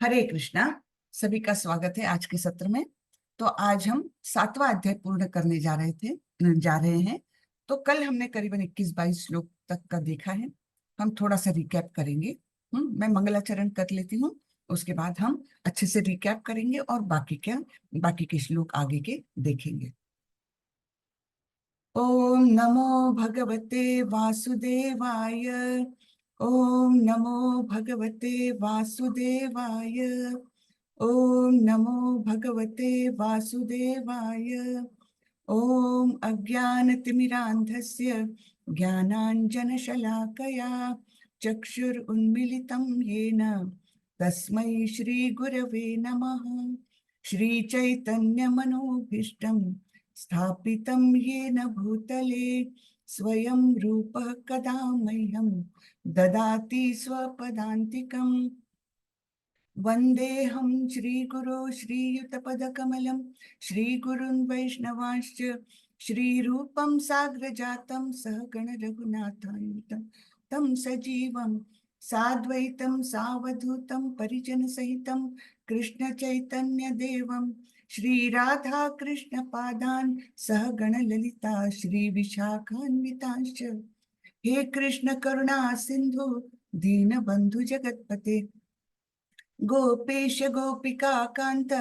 हरे कृष्णा। सभी का स्वागत है आज के सत्र में। तो आज हम 7वां अध्याय पूर्ण करने जा रहे हैं। तो कल हमने करीबन 21-22 श्लोक तक का देखा है। हम थोड़ा सा रिकैप करेंगे। मैं मंगलाचरण कर लेती हूँ। उसके बाद हम अच्छे से रिकैप करेंगे और बाकी के श्लोक आगे के देखेंगे। ओम नमो भगवते वासुदेवाय। ओम नमो भगवते वासुदेवाय। ओम नमो भगवते वासुदेवाय। ओम अज्ञानतिमिरान्धस्य ज्ञानाञ्जनशलाकया चक्षुरुन्मीलितं येन तस्मै श्रीगुरवे नमः। श्रीचैतन्यमनोभीष्टं स्थापितं येन भूतले स्वयं रूपः कदा मह्यं ददाति स्वपदान्तिकम्। वन्देऽहं श्रीगुरो श्रीयुतपदकमलं श्रीगुरुन् वैष्णवांश्च श्रीरूपं साग्रजातं सहगण रघुनाथान्वितं तं सजीवं साद्वैतं सावधूतं परिजनसहितं कृष्णचैतन्यदेवं श्रीराधा कृष्णपादान् सहगण ललिता श्रीविशाखान्वितांश्च। हे कृष्ण करुणा सिन्धु दीनबन्धु जगत्पते गोपेश गोपिका कांत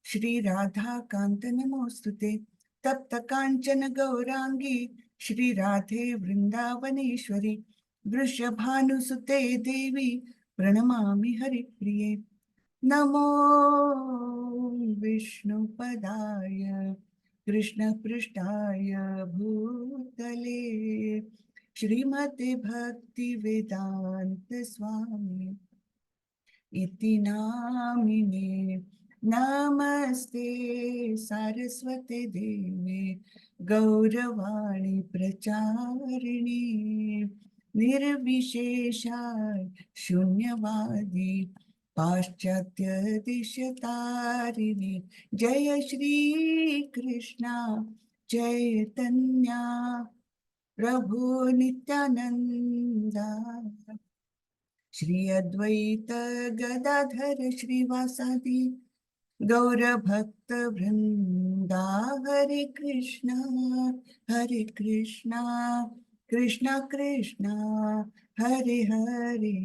श्री राधा कांत नमोस्तुते। तप्त कांचन गौरांगी श्री राधे वृंदावनेश्वरी वृषभानुसुते देवी प्रणमामि हरिप्रिये। नमो विष्णुपदाय कृष्ण पृष्ठाय भूतले श्रीमते भक्ति वेदांत स्वामी इति नामिने। नमस्ते सारस्वते देवे गौरवाणी प्रचारिणे निर्विशेषाय शून्यवादी पाश्चात्य दिशतारिणे। जय श्री कृष्णा चैतन्या प्रभु नित्यानंदा श्री अद्वैत गदाधर श्रीवासादि गौर भक्त वृंदा। हरे कृष्णा कृष्णा कृष्णा हरे हरे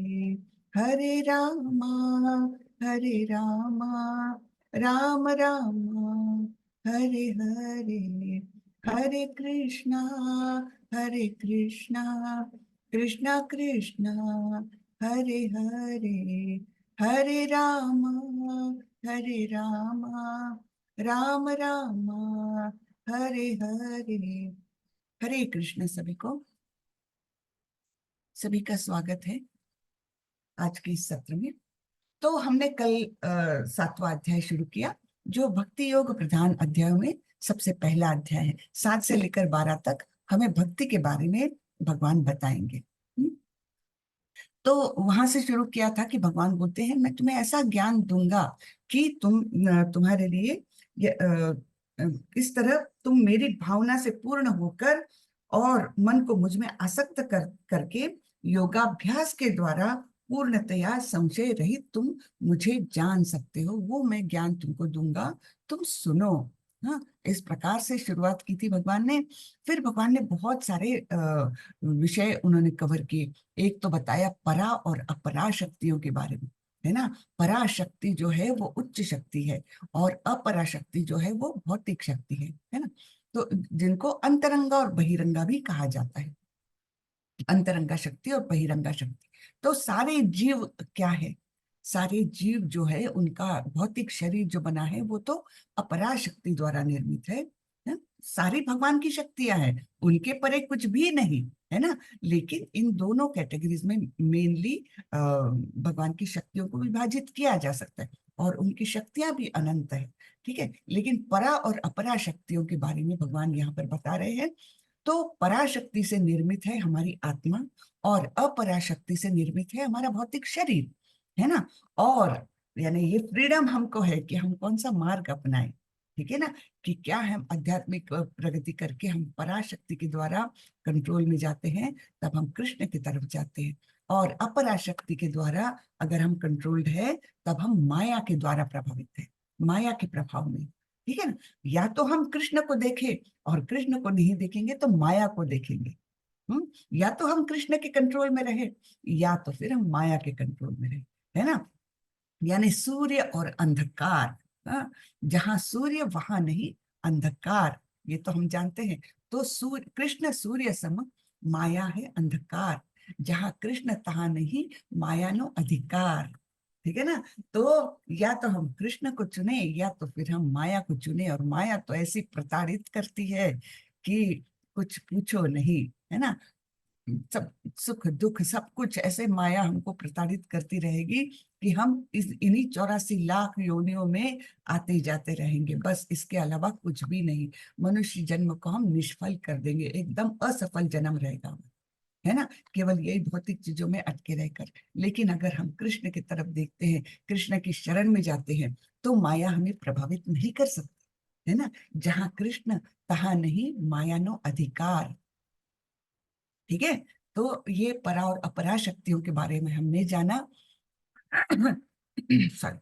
हरे रामा राम राम हरे हरे हरे कृष्णा कृष्णा कृष्णा हरे हरे हरे राम राम राम हरे हरे। हरे कृष्ण। सभी का स्वागत है आज के इस सत्र में। तो हमने कल 7वां अध्याय शुरू किया जो भक्ति योग प्रधान अध्याय में सबसे पहला अध्याय है। 7 से लेकर 12 तक हमें भक्ति के बारे में भगवान बताएंगे। तो वहां से शुरू किया था कि भगवान बोलते हैं मैं तुम्हें ऐसा ज्ञान दूंगा कि तुम्हारे लिए इस तरह तुम मेरी भावना से पूर्ण होकर और मन को मुझ में आसक्त करके योगाभ्यास के द्वारा पूर्णतया संशय रहित तुम मुझे जान सकते हो। वो मैं ज्ञान तुमको दूंगा, तुम सुनो। हाँ, इस प्रकार से शुरुआत की थी भगवान ने। फिर भगवान ने बहुत सारे विषय उन्होंने कवर किए। एक तो बताया परा और अपरा शक्तियों के बारे में, है ना। परा शक्ति जो है वो उच्च शक्ति है और अपरा शक्ति जो है वो भौतिक शक्ति है ना। तो जिनको अंतरंगा और बहिरंगा भी कहा जाता है। अंतरंगा शक्ति और बहिरंगा शक्ति। तो सारे जीव क्या है, सारे जीव जो है उनका भौतिक शरीर जो बना है वो तो अपरा शक्ति द्वारा निर्मित है? सारी भगवान की शक्तियां हैं, उनके परे कुछ भी नहीं, है ना। लेकिन इन दोनों कैटेगरीज में मेनली भगवान की शक्तियों को विभाजित किया जा सकता है और उनकी शक्तियां भी अनंत है, ठीक है। लेकिन परा और अपरा शक्तियों के बारे में भगवान यहाँ पर बता रहे हैं। तो पराशक्ति से निर्मित है हमारी आत्मा और अपराशक्ति से निर्मित है हमारा भौतिक शरीर, है ना। और यानी ये फ्रीडम हमको है कि हम कौन सा मार्ग अपनाएं, ठीक है ना, कि क्या हम आध्यात्मिक प्रगति करके हम पराशक्ति के द्वारा कंट्रोल में जाते हैं, तब हम कृष्ण की तरफ जाते हैं। और अपराशक्ति के द्वारा अगर हम कंट्रोल्ड है, तब हम माया के द्वारा प्रभावित है, माया के प्रभाव में। ठीक है ना, या तो हम कृष्ण को देखें, और कृष्ण को नहीं देखेंगे तो माया को देखेंगे। या तो हम कृष्ण के कंट्रोल में रहे, या तो फिर हम माया के कंट्रोल में रहे, है ना। यानी सूर्य और अंधकार, हाँ, जहां सूर्य वहां नहीं अंधकार, ये तो हम जानते हैं। तो सूर्य, कृष्ण सूर्य सम, माया है अंधकार, जहां कृष्ण तहां नहीं माया नो अधिकार। ठीक है ना। तो या तो हम कृष्ण को चुने, या तो फिर हम माया को चुने। और माया तो ऐसी प्रताड़ित करती है कि कुछ पूछो नहीं, है ना। सब सुख दुख सब कुछ ऐसे माया हमको प्रताड़ित करती रहेगी कि हम इस इन्हीं 84 लाख योनियों में आते जाते रहेंगे, बस इसके अलावा कुछ भी नहीं। मनुष्य जन्म को हम निष्फल कर देंगे, एकदम असफल जन्म रहेगा, है ना, केवल यही भौतिक चीजों में अटके रहकर। लेकिन अगर हम कृष्ण की तरफ देखते हैं, कृष्ण की शरण में जाते हैं, तो माया हमें प्रभावित नहीं कर सकती, है ना। जहां कृष्ण तहां नहीं माया नो अधिकार। ठीक है। तो ये परा और अपरा शक्तियों के बारे में हमने जाना। सॉरी।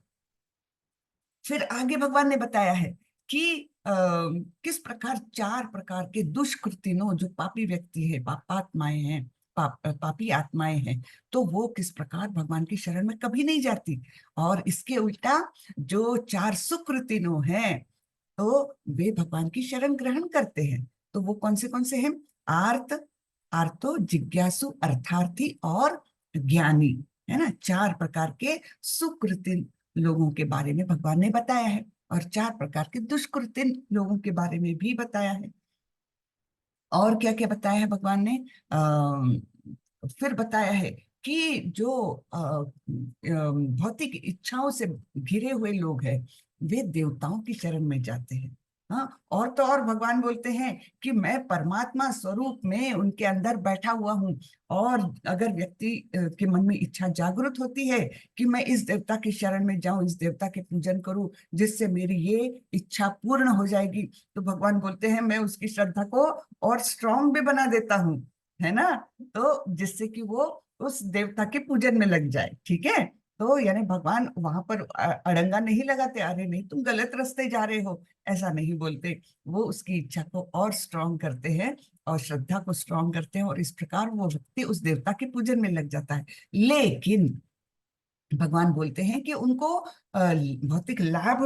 फिर आगे भगवान ने बताया है कि किस प्रकार 4 प्रकार के दुष्कृतिनों, जो पापी व्यक्ति है, पापात्माएं हैं, पापी आत्माएं हैं, तो वो किस प्रकार भगवान की शरण में कभी नहीं जाती। और इसके उल्टा जो 4 सुकृतिनों हैं, तो वे भगवान की शरण ग्रहण करते हैं। तो वो कौन से हैं? आर्त, आर्तो, जिज्ञासु, अर्थार्थी और ज्ञानी, है ना। 4 प्रकार के सुकृतिन लोगों के बारे में भगवान ने बताया है, और 4 प्रकार के दुष्कृतिन लोगों के बारे में भी बताया है। और क्या क्या बताया है भगवान ने? फिर बताया है कि जो भौतिक इच्छाओं से घिरे हुए लोग हैं, वे देवताओं की शरण में जाते हैं। हाँ, और तो और भगवान बोलते हैं कि मैं परमात्मा स्वरूप में उनके अंदर बैठा हुआ हूँ। और अगर व्यक्ति के मन में इच्छा जागृत होती है कि मैं इस देवता की शरण में जाऊं, इस देवता के पूजन करूं, जिससे मेरी ये इच्छा पूर्ण हो जाएगी, तो भगवान बोलते हैं मैं उसकी श्रद्धा को और स्ट्रांग भी बना देता हूँ, है ना। तो जिससे कि वो उस देवता के पूजन में लग जाए। ठीक है। तो यानी भगवान वहां पर अड़ंगा नहीं लगाते, अरे नहीं तुम गलत रास्ते जा रहे हो, ऐसा नहीं बोलते। वो उसकी इच्छा को और स्ट्रांग करते हैं, और श्रद्धा को स्ट्रांग करते हैं, और इस प्रकार वो व्यक्ति उस देवता के पूजन में लग जाता है। लेकिन भगवान बोलते हैं कि उनको भौतिक लाभ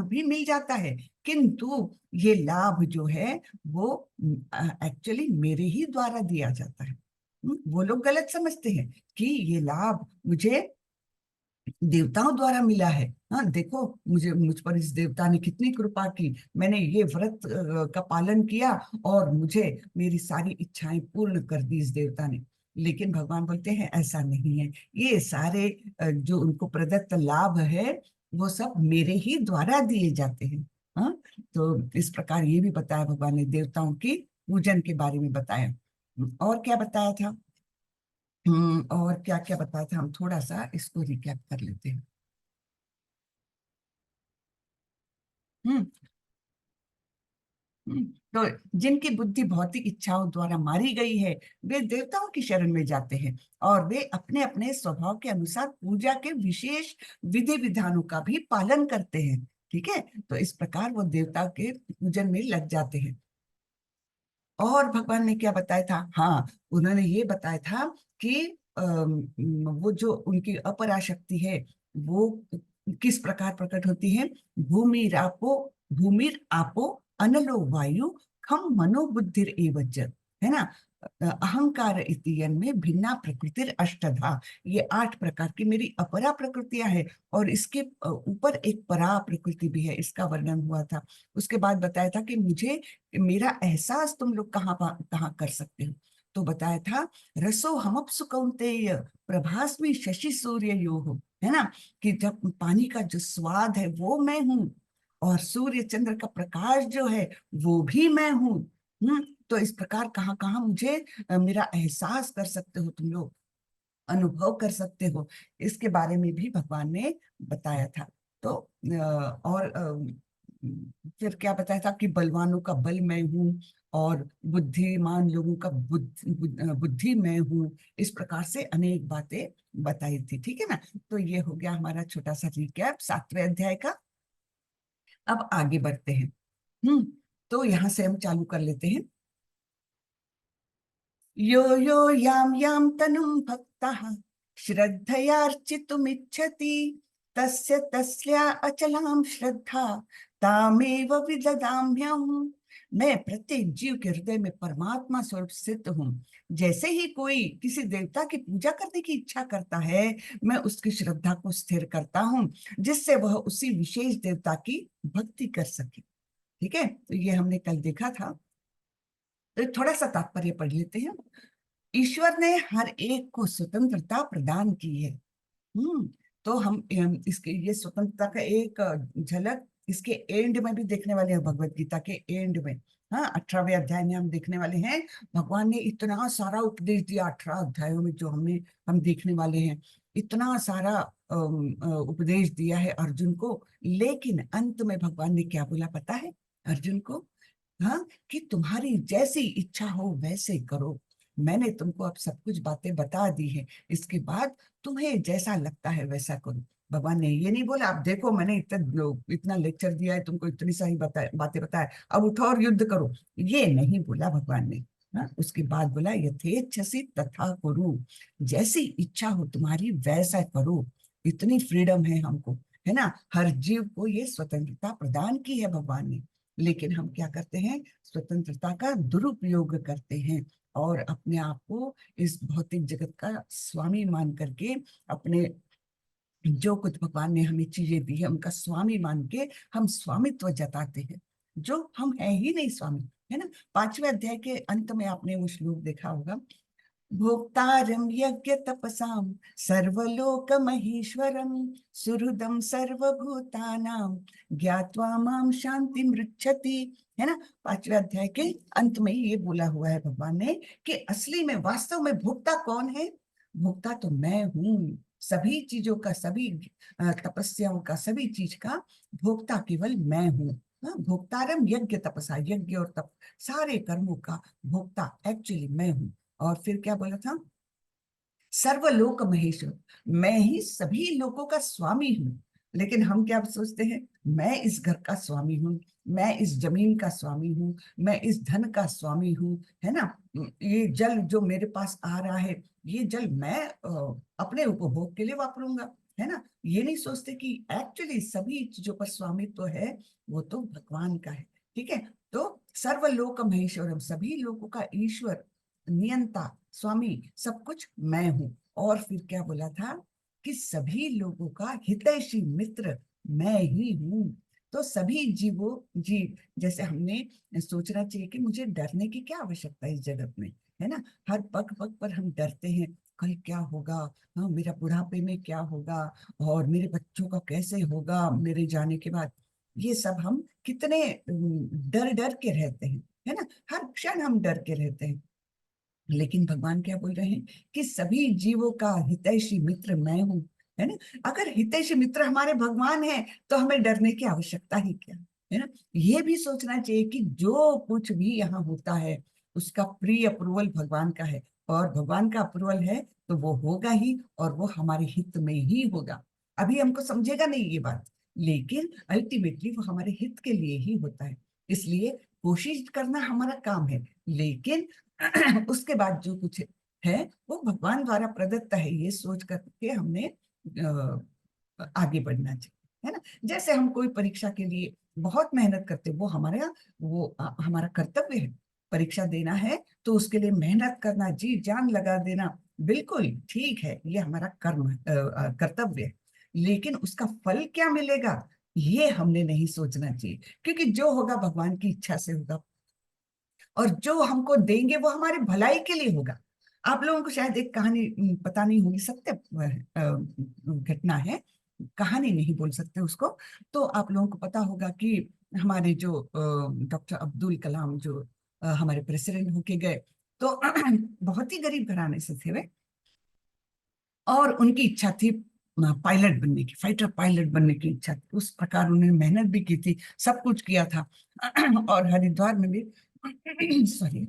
भी मिल जाता है, किंतु ये लाभ जो है वो एक्चुअली मेरे ही द्वारा दिया जाता है। वो लोग गलत समझते हैं कि ये लाभ मुझे देवताओं द्वारा मिला है। हाँ देखो, मुझ पर इस देवता ने कितनी कृपा की, मैंने ये व्रत का पालन किया, और मुझे मेरी सारी इच्छाएं पूर्ण कर दी इस देवता ने। लेकिन भगवान बोलते हैं ऐसा नहीं है, ये सारे जो उनको प्रदत्त लाभ है, वो सब मेरे ही द्वारा दिए जाते हैं। हाँ, तो इस प्रकार ये भी बताया भगवान ने, देवताओं की पूजन के बारे में बताया। और क्या बताया था? और क्या क्या बताया था, हम थोड़ा सा इसको रिकैप कर लेते हैं। हम्म हम्म, तो जिनकी बुद्धि भौतिक इच्छाओं द्वारा मारी गई है, वे देवताओं की शरण में जाते हैं, और वे अपने अपने स्वभाव के अनुसार पूजा के विशेष विधि विधानों का भी पालन करते हैं। ठीक है। तो इस प्रकार वो देवता के पूजन में लग जाते हैं। और भगवान ने क्या बताया था? हाँ, उन्होंने ये बताया था कि वो जो उनकी अपराशक्ति है, वो किस प्रकार प्रकट होती है। भूमिर आपो अनलो वायु खम मनो बुद्धिर एवच, है ना। अहंकार इतियन में भिन्ना प्रकृतिर अष्टधा, ये 8 प्रकार की मेरी अपरा प्रकृतियां है, और इसके ऊपर एक परा प्रकृति भी है, इसका वर्णन हुआ था। उसके बाद बताया था कि मुझे, मेरा एहसास तुम लोग कहाँ कहाँ कर सकते हो। तो बताया था, रसो हमअप्सु कौन्तेय प्रभास्मि शशि सूर्य हो, है ना, कि जब पानी का जो स्वाद है वो मैं हूँ, और सूर्य चंद्र का प्रकाश जो है वो भी मैं हूँ। तो इस प्रकार कहाँ कहाँ मुझे मेरा एहसास कर सकते हो तुम लोग, अनुभव कर सकते हो, इसके बारे में भी भगवान ने बताया था। तो और फिर क्या बताया था कि बलवानों का बल मैं हूँ और बुद्धिमान लोगों का बुद्धि मैं हूँ। इस प्रकार से अनेक बातें बताई थी, ठीक है ना। तो ये हो गया हमारा छोटा सा रिकैप 7वें अध्याय का। अब आगे बढ़ते हैं। तो यहाँ से हम चालू कर लेते हैं। यो यो याम याम तनुम भक्तः श्रद्धयार्चितुमिच्छति तस्य तस्या अचलां श्रद्धा तामेव विददाम्यहम्। मैं प्रत्येक जीव के हृदय में परमात्मा स्वरूप स्थित हूँ। जैसे ही कोई किसी देवता की पूजा करने की इच्छा करता है, मैं उसकी श्रद्धा को स्थिर करता हूँ, जिससे वह उसी विशेष देवता की भक्ति कर सके। ठीक है, तो ये हमने कल देखा था। तो थोड़ा सा तात्पर्य पढ़ लेते हैं। ईश्वर ने हर एक को स्वतंत्रता प्रदान की है। हम्म तो हम इसके ये स्वतंत्रता का एक झलक इसके एंड में भी देखने वाले हैं, भगवत गीता के एंड में। हाँ, 18वें अध्याय में हम देखने वाले हैं। भगवान ने इतना सारा उपदेश दिया 18 अध्यायों में, जो हम देखने वाले हैं। इतना सारा उपदेश दिया है अर्जुन को। लेकिन अंत में भगवान ने क्या बोला पता है अर्जुन को? हाँ, कि तुम्हारी जैसी इच्छा हो वैसे करो। मैंने तुमको अब सब कुछ बातें बता दी है, इसके बाद तुम्हें जैसा लगता है वैसा करो। भगवान ने ये नहीं बोला, अब देखो मैंने इतना लेक्चर दिया है तुमको, इतनी सारी बातें बताए, अब उठो और युद्ध करो। ये नहीं बोला भगवान ने। हाँ, उसके बाद बोला यथेच्छसि तथा कुरु। जैसी इच्छा हो तुम्हारी वैसा करो। इतनी फ्रीडम है हमको, है ना। हर जीव को ये स्वतंत्रता प्रदान की है भगवान ने। लेकिन हम क्या करते हैं? स्वतंत्रता का दुरुपयोग करते हैं और अपने आप को इस भौतिक जगत का स्वामी मान करके, अपने जो कुछ भगवान ने हमें चीजें दी है उनका स्वामी मान के हम स्वामित्व जताते हैं, जो हम है ही नहीं स्वामी, है ना। 5वें अध्याय के अंत में आपने वो श्लोक देखा होगा, भोक्तारं यज्ञ तपसां सर्वलोक महेश्वरं सुहृदं सर्वभूतानां ज्ञात्वा मां शांति मृच्छति। है ना। 5वें अध्याय के अंत में ये बोला हुआ है भगवान ने कि असली में वास्तव में भोक्ता कौन है? भोक्ता तो मैं हूँ। सभी चीजों का, सभी तपस्याओं का, सभी चीज का भोक्ता केवल मैं हूँ। भोक्तारम यज्ञ तपसा, यज्ञ और तप सारे कर्मों का भोक्ता एक्चुअली मैं हूँ। और फिर क्या बोला था? सर्वलोक महेश्वर, मैं ही सभी लोगों का स्वामी हूँ। लेकिन हम क्या सोचते हैं? मैं इस घर का स्वामी हूँ, मैं इस जमीन का स्वामी हूँ, मैं इस धन का स्वामी हूँ, है ना। ये जल जो मेरे पास आ रहा है, ये जल मैं अपने उपभोग के लिए वापरूंगा, है ना। ये नहीं सोचते कि एक्चुअली सभी चीजों पर स्वामित्व है वो तो भगवान का है। ठीक है। तो सर्वलोक महेश्वरम, सभी लोगों का ईश्वर, नियंता, स्वामी, सब कुछ मैं हूँ। और फिर क्या बोला था? कि सभी लोगों का हितैषी मित्र मैं ही हूँ। तो सभी जीव जैसे हमने सोचना चाहिए कि मुझे डरने की क्या आवश्यकता है इस जगत में, है ना। हर पग पग पर हम डरते हैं, कल क्या होगा, हाँ मेरा बुढ़ापे में क्या होगा, और मेरे बच्चों का कैसे होगा मेरे जाने के बाद। ये सब हम कितने डर डर के रहते हैं, है ना। हर क्षण हम डर के रहते हैं। लेकिन भगवान क्या बोल रहे हैं? कि सभी जीवों का हितैषी मित्र मैं हूं, है ना। अगर हितैषी मित्र हमारे भगवान है तो हमें डरने की आवश्यकता ही क्या, है ना। ये भी सोचना चाहिए कि जो कुछ भी यहाँ होता है उसका प्री अप्रूवल भगवान का है, और भगवान का अप्रूवल है तो वो होगा ही, और वो हमारे हित में ही होगा। अभी हमको समझेगा नहीं ये बात, लेकिन अल्टीमेटली वो हमारे हित के लिए ही होता है। इसलिए कोशिश करना हमारा काम है, लेकिन उसके बाद जो कुछ है वो भगवान द्वारा प्रदत्त है, ये सोच करके हमने आगे बढ़ना चाहिए, है ना। जैसे हम कोई परीक्षा के लिए बहुत मेहनत करते, वो हमारा कर्तव्य है। परीक्षा देना है तो उसके लिए मेहनत करना, जी जान लगा देना, बिल्कुल ठीक है, ये हमारा कर्तव्य है। लेकिन उसका फल क्या मिलेगा ये हमने नहीं सोचना चाहिए, क्योंकि जो होगा भगवान की इच्छा से होगा, और जो हमको देंगे वो हमारे भलाई के लिए होगा। आप लोगों को शायद एक कहानी पता नहीं होगी, सत्य घटना है, कहानी नहीं बोल सकते उसको। तो आप लोगों को पता होगा कि हमारे जो डॉक्टर अब्दुल कलाम जो हमारे प्रेसिडेंट होके गए, तो बहुत ही गरीब घराने से थे वे, और उनकी इच्छा थी पायलट बनने की, फाइटर पायलट बनने की इच्छा थी। उस प्रकार उन्होंने मेहनत भी की थी, सब कुछ किया था। और हरिद्वार में भी सॉरी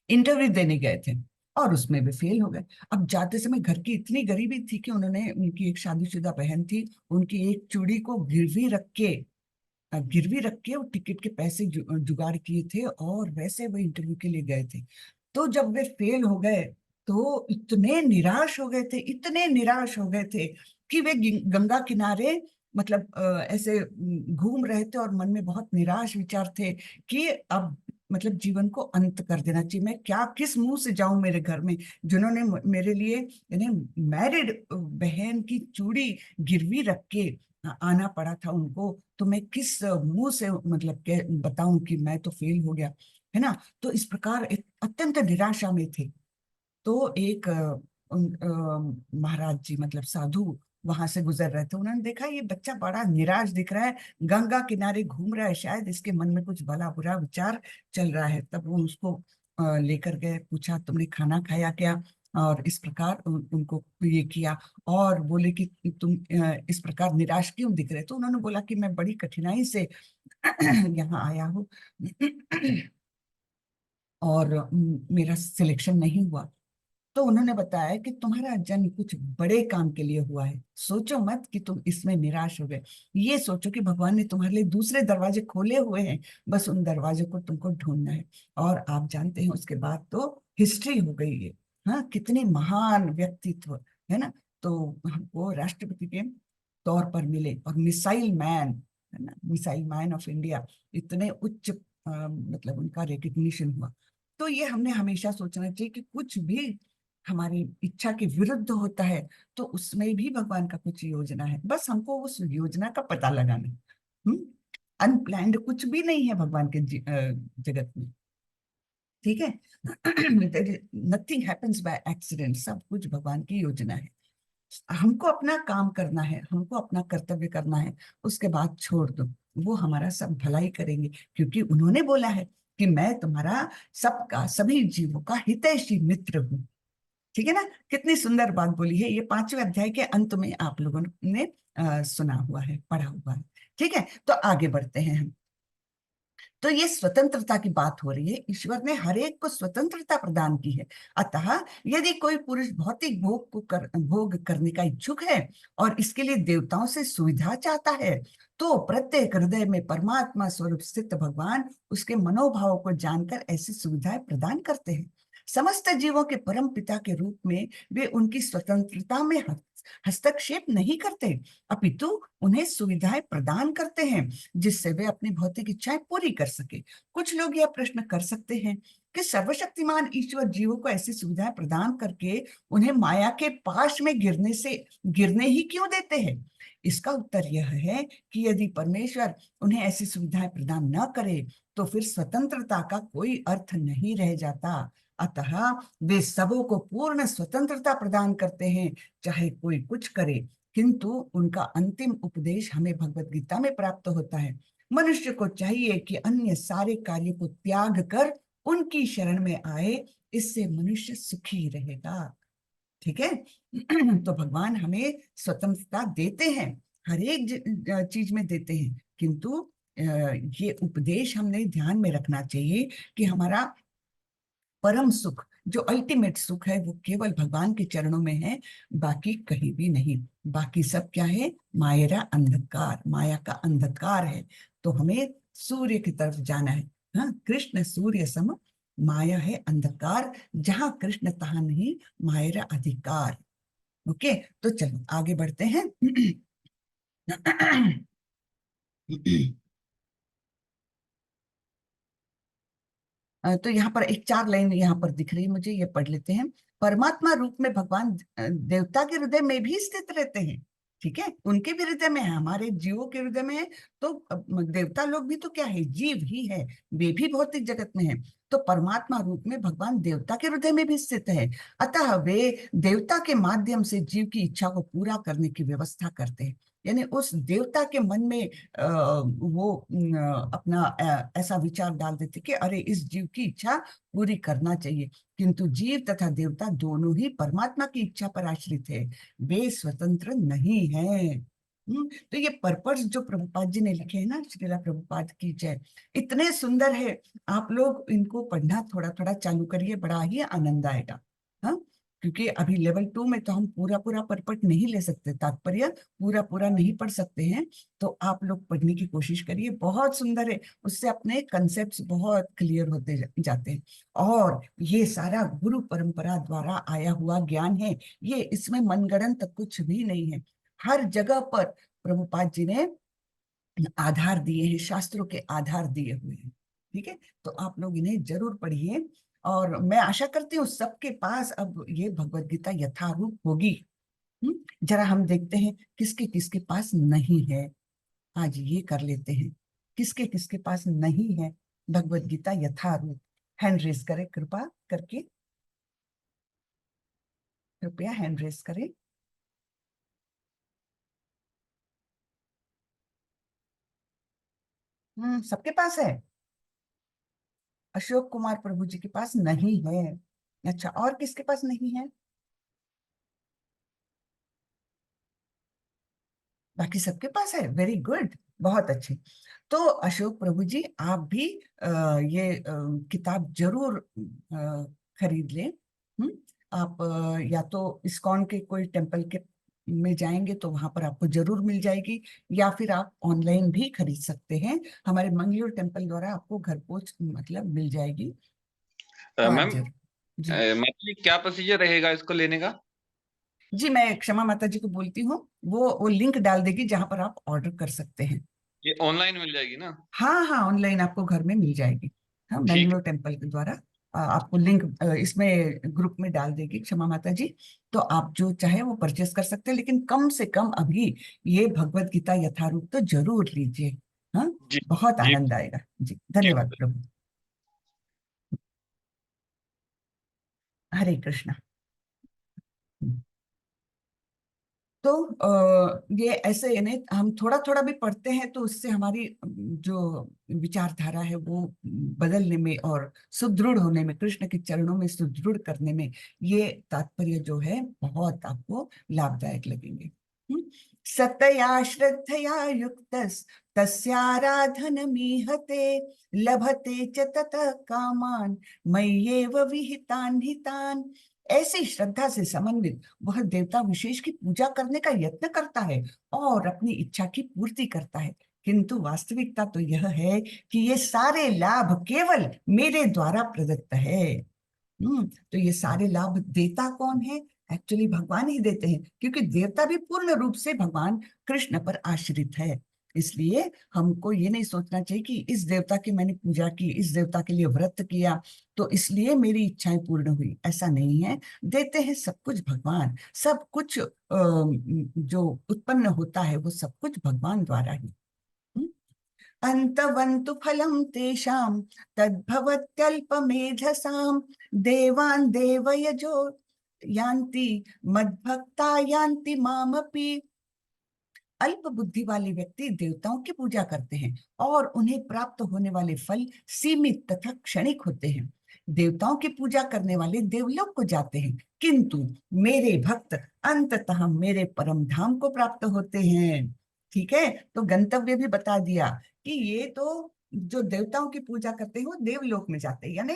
इंटरव्यू देने गए थे और उसमें भी फेल हो गए। अब जाते समय घर की इतनी गरीबी थी कि उन्होंने, उनकी एक शादीशुदा बहन थी, उनकी एक चूड़ी को गिरवी रख के वो टिकट के पैसे जुगाड़ किए थे और वैसे वो इंटरव्यू के लिए गए थे। तो जब वे फेल हो गए तो इतने निराश हो गए थे, इतने निराश हो गए थे कि वे गंगा किनारे मतलब ऐसे घूम रहे थे और मन में बहुत निराश विचार थे कि अब मतलब जीवन को अंत कर देना चाहिए। मैं क्या, किस मुंह से जाऊं मेरे घर में, जिन्होंने मेरे लिए यानी मैरिड बहन की चूड़ी गिरवी रख के आना पड़ा था उनको, तो मैं किस मुंह से मतलब के बताऊं कि मैं तो फेल हो गया, है ना। तो इस प्रकार एक अत्यंत निराशा में थे। तो एक महाराज जी मतलब साधु वहां से गुजर रहे थे, उन्होंने देखा ये बच्चा बड़ा निराश दिख रहा है, गंगा किनारे घूम रहा है, शायद इसके मन में कुछ भला बुरा विचार चल रहा है। तब वो उसको लेकर गए, पूछा तुमने खाना खाया क्या, और इस प्रकार उनको ये किया। और बोले कि तुम इस प्रकार निराश क्यों दिख रहे, तो उन्होंने बोला कि मैं बड़ी कठिनाई से यहाँ आया हूँ और मेरा सिलेक्शन नहीं हुआ। तो उन्होंने बताया कि तुम्हारा जन्म कुछ बड़े काम के लिए हुआ है, सोचो मत कि तुम इसमें निराश हो गए, ये सोचो कि भगवान ने तुम्हारे लिए दूसरे दरवाजे खोले हुए हैं, बस उन दरवाजे को तुमको ढूंढना है। और आप जानते हैं उसके बाद तो हिस्ट्री हो गई है। हाँ, कितने महान व्यक्तित्व, है ना। तो हमको राष्ट्रपति के तौर पर मिले और मिसाइल मैन, है ना, मिसाइल मैन ऑफ इंडिया, इतने उच्च मतलब उनका रिकग्निशन हुआ। तो ये हमने हमेशा सोचना चाहिए कि कुछ भी हमारी इच्छा के विरुद्ध होता है तो उसमें भी भगवान का कुछ योजना है, बस हमको उस योजना का पता लगाना है। अनप्लैंड कुछ भी नहीं है भगवान के जगत में, ठीक है। नथिंग हैपेंस बाय एक्सीडेंट, सब कुछ भगवान की योजना है। हमको अपना काम करना है, हमको अपना कर्तव्य करना है, उसके बाद छोड़ दो, वो हमारा सब भलाई करेंगे, क्योंकि उन्होंने बोला है कि मैं तुम्हारा सबका, सभी जीवों का हितैषी मित्र हूँ। ठीक है ना, कितनी सुंदर बात बोली है। ये 5वें अध्याय के अंत में आप लोगों ने सुना हुआ है, पढ़ा हुआ है। ठीक है, तो आगे बढ़ते हैं हम। तो ये स्वतंत्रता की बात हो रही है, ईश्वर ने हर एक को स्वतंत्रता प्रदान की है। अतः यदि कोई पुरुष भौतिक भोग करने का इच्छुक है और इसके लिए देवताओं से सुविधा चाहता है, तो प्रत्येक हृदय में परमात्मा स्वरूप स्थित भगवान उसके मनोभावों को जानकर ऐसी सुविधाएं प्रदान करते हैं। समस्त जीवों के परम पिता के रूप में वे उनकी स्वतंत्रता में हस्तक्षेप नहीं करते, अपितु उन्हें सुविधाएं प्रदान करते हैं जिससे वे अपनी भौतिक इच्छाएं पूरी कर सके। कुछ लोग यह प्रश्न कर सकते हैं कि सर्वशक्तिमान ईश्वर जीवों को ऐसी सुविधाएं प्रदान करके उन्हें माया के पाश में गिरने ही क्यों देते हैं। इसका उत्तर यह है कि यदि परमेश्वर उन्हें ऐसी सुविधाएं प्रदान न करे तो फिर स्वतंत्रता का कोई अर्थ नहीं रह जाता। अतः वे सबों को पूर्ण स्वतंत्रता प्रदान करते हैं, चाहे कोई कुछ करे। किंतु उनका अंतिम उपदेश हमें भगवत गीता में प्राप्त होता है। मनुष्य को चाहिए कि अन्य सारे कार्य को त्याग कर उनकी शरण में आए, इससे मनुष्य सुखी रहेगा। ठीक है। तो भगवान हमें स्वतंत्रता देते हैं, हर एक चीज में देते हैं, किंतु ये उपदेश हमने ध्यान में रखना चाहिए कि हमारा परम सुख, जो अल्टीमेट सुख है, वो केवल भगवान के चरणों में है, बाकी कहीं भी नहीं। बाकी सब क्या है, मायरा अंधकार, माया का अंधकार है। तो हमें सूर्य की तरफ जाना है। हाँ, कृष्ण सूर्य सम, माया है अंधकार, जहां कृष्ण तहां नहीं मायरा अधिकार। ओके, तो चलो आगे बढ़ते हैं। तो यहाँ पर एक 4 लाइन यहाँ पर दिख रही है मुझे, ये पढ़ लेते हैं। परमात्मा रूप में भगवान देवता के हृदय में भी स्थित रहते हैं। ठीक है, उनके भी हृदय में है, हमारे जीवों के हृदय में है। तो देवता लोग भी तो क्या है, जीव ही है, वे भी भौतिक जगत में है। तो परमात्मा रूप में भगवान देवता के हृदय में भी स्थित है। अतः वे देवता के माध्यम से जीव की इच्छा को पूरा करने की व्यवस्था करते हैं। यानी उस देवता के मन में वो अपना ऐसा विचार डाल देते कि अरे इस जीव की इच्छा पूरी करना चाहिए। किंतु जीव तथा देवता दोनों ही परमात्मा की इच्छा पर आश्रित है, वे स्वतंत्र नहीं है। तो ये पर्पस जो प्रभुपाद जी ने लिखे हैं ना, श्रीला प्रभुपाद की जय, इतने सुंदर है। आप लोग इनको पढ़ना थोड़ा थोड़ा चालू करिए, बड़ा ही आनंद आएगा। हाँ, क्योंकि अभी लेवल 2 में तो हम पूरा पूरा परपट नहीं ले सकते, तात्पर्य पूरा पूरा नहीं पढ़ सकते हैं। तो आप लोग पढ़ने की कोशिश करिए, बहुत सुंदर है, उससे अपने कंसेप्ट बहुत क्लियर होते जाते हैं। और ये सारा गुरु परंपरा द्वारा आया हुआ ज्ञान है, ये इसमें मनगढ़ंत कुछ भी नहीं है। हर जगह पर प्रभुपाद जी ने आधार दिए हैं, शास्त्रों के आधार दिए हुए हैं। ठीक है, तो आप लोग इन्हें जरूर पढ़िए। और मैं आशा करती हूँ सबके पास अब ये भगवत गीता यथारूप होगी। जरा हम देखते हैं किसके किसके पास नहीं है। आज ये कर लेते हैं, किसके किसके पास नहीं है भगवत गीता यथारूप। हैंड रेस करें कृपा करके, कृपया हैंड रेस करें। सबके पास है। अशोक कुमार प्रभु जी के पास नहीं है। अच्छा, और किसके पास नहीं है? बाकी सबके पास है, वेरी गुड, बहुत अच्छे। तो अशोक प्रभु जी आप भी ये किताब जरूर खरीद लें। आप या तो इस्कॉन के कोई टेम्पल के में जाएंगे तो वहां पर आपको जरूर मिल जाएगी, या फिर आप ऑनलाइन भी खरीद सकते हैं, हमारे मंगलोर टेम्पल द्वारा आपको घर पहुंच मतलब मिल जाएगी। तो आप मैम, जरूर। जी मंथली क्या प्रोसीजर रहेगा इसको लेने का? जी, मैं क्षमा माता जी को बोलती हूँ, वो लिंक डाल देगी जहां पर आप ऑर्डर कर सकते हैं। ये ऑनलाइन मिल जाएगी ना? हाँ हाँ, ऑनलाइन आपको घर में मिल जाएगी। हाँ, ठीक मैंगलोर टेम्पल के द्वारा आपको लिंक इसमें ग्रुप में डाल देगी क्षमा माता जी। तो आप जो चाहे वो परचेस कर सकते हैं, लेकिन कम से कम अभी ये भगवत गीता यथारूप तो जरूर लीजिए। हाँ, है। जी बहुत जी आनंद आएगा जी। जी। धन्यवाद प्रभु। हरे कृष्णा। तो ये ऐसे यानी हम थोड़ा थोड़ा भी पढ़ते हैं तो उससे हमारी जो विचारधारा है वो बदलने में और सुदृढ़ होने में, कृष्ण के चरणों में सुदृढ़ करने में ये तात्पर्य जो है बहुत आपको लाभदायक लगेंगे। सतया श्रद्धया युक्तस् तस्याराधनमीहते लभते च ततः कामान मय्येव विहितान् हितान्। ऐसी श्रद्धा से समन्वित वह देवता विशेष की पूजा करने का यत्न करता है और अपनी इच्छा की पूर्ति करता है, किंतु वास्तविकता तो यह है कि ये सारे लाभ केवल मेरे द्वारा प्रदत्त है। तो ये सारे लाभ देता कौन है? एक्चुअली भगवान ही देते हैं, क्योंकि देवता भी पूर्ण रूप से भगवान कृष्ण पर आश्रित है। इसलिए हमको ये नहीं सोचना चाहिए कि इस देवता की मैंने पूजा की, इस देवता के लिए व्रत किया तो इसलिए मेरी इच्छाएं पूर्ण हुई, ऐसा नहीं है। देते हैं सब कुछ भगवान, सब कुछ जो उत्पन्न होता है वो सब कुछ भगवान द्वारा ही। अंतवन्तु फलं तेषां तद्भवत्यल्पमेधसां देवान् देवयजो यान्ति मद्भक्ता यान्ति मामपि। अल्प बुद्धि वाले व्यक्ति देवताओं की पूजा करते हैं और उन्हें प्राप्त होने वाले फल सीमित तथा क्षणिक होते हैं। देवताओं की पूजा करने वाले देवलोक को जाते हैं, किंतु मेरे भक्त अंततः मेरे परम धाम को प्राप्त होते हैं। ठीक है, तो गंतव्य भी बता दिया कि ये तो जो देवताओं की पूजा करते हैं वो देवलोक में जाते हैं, यानी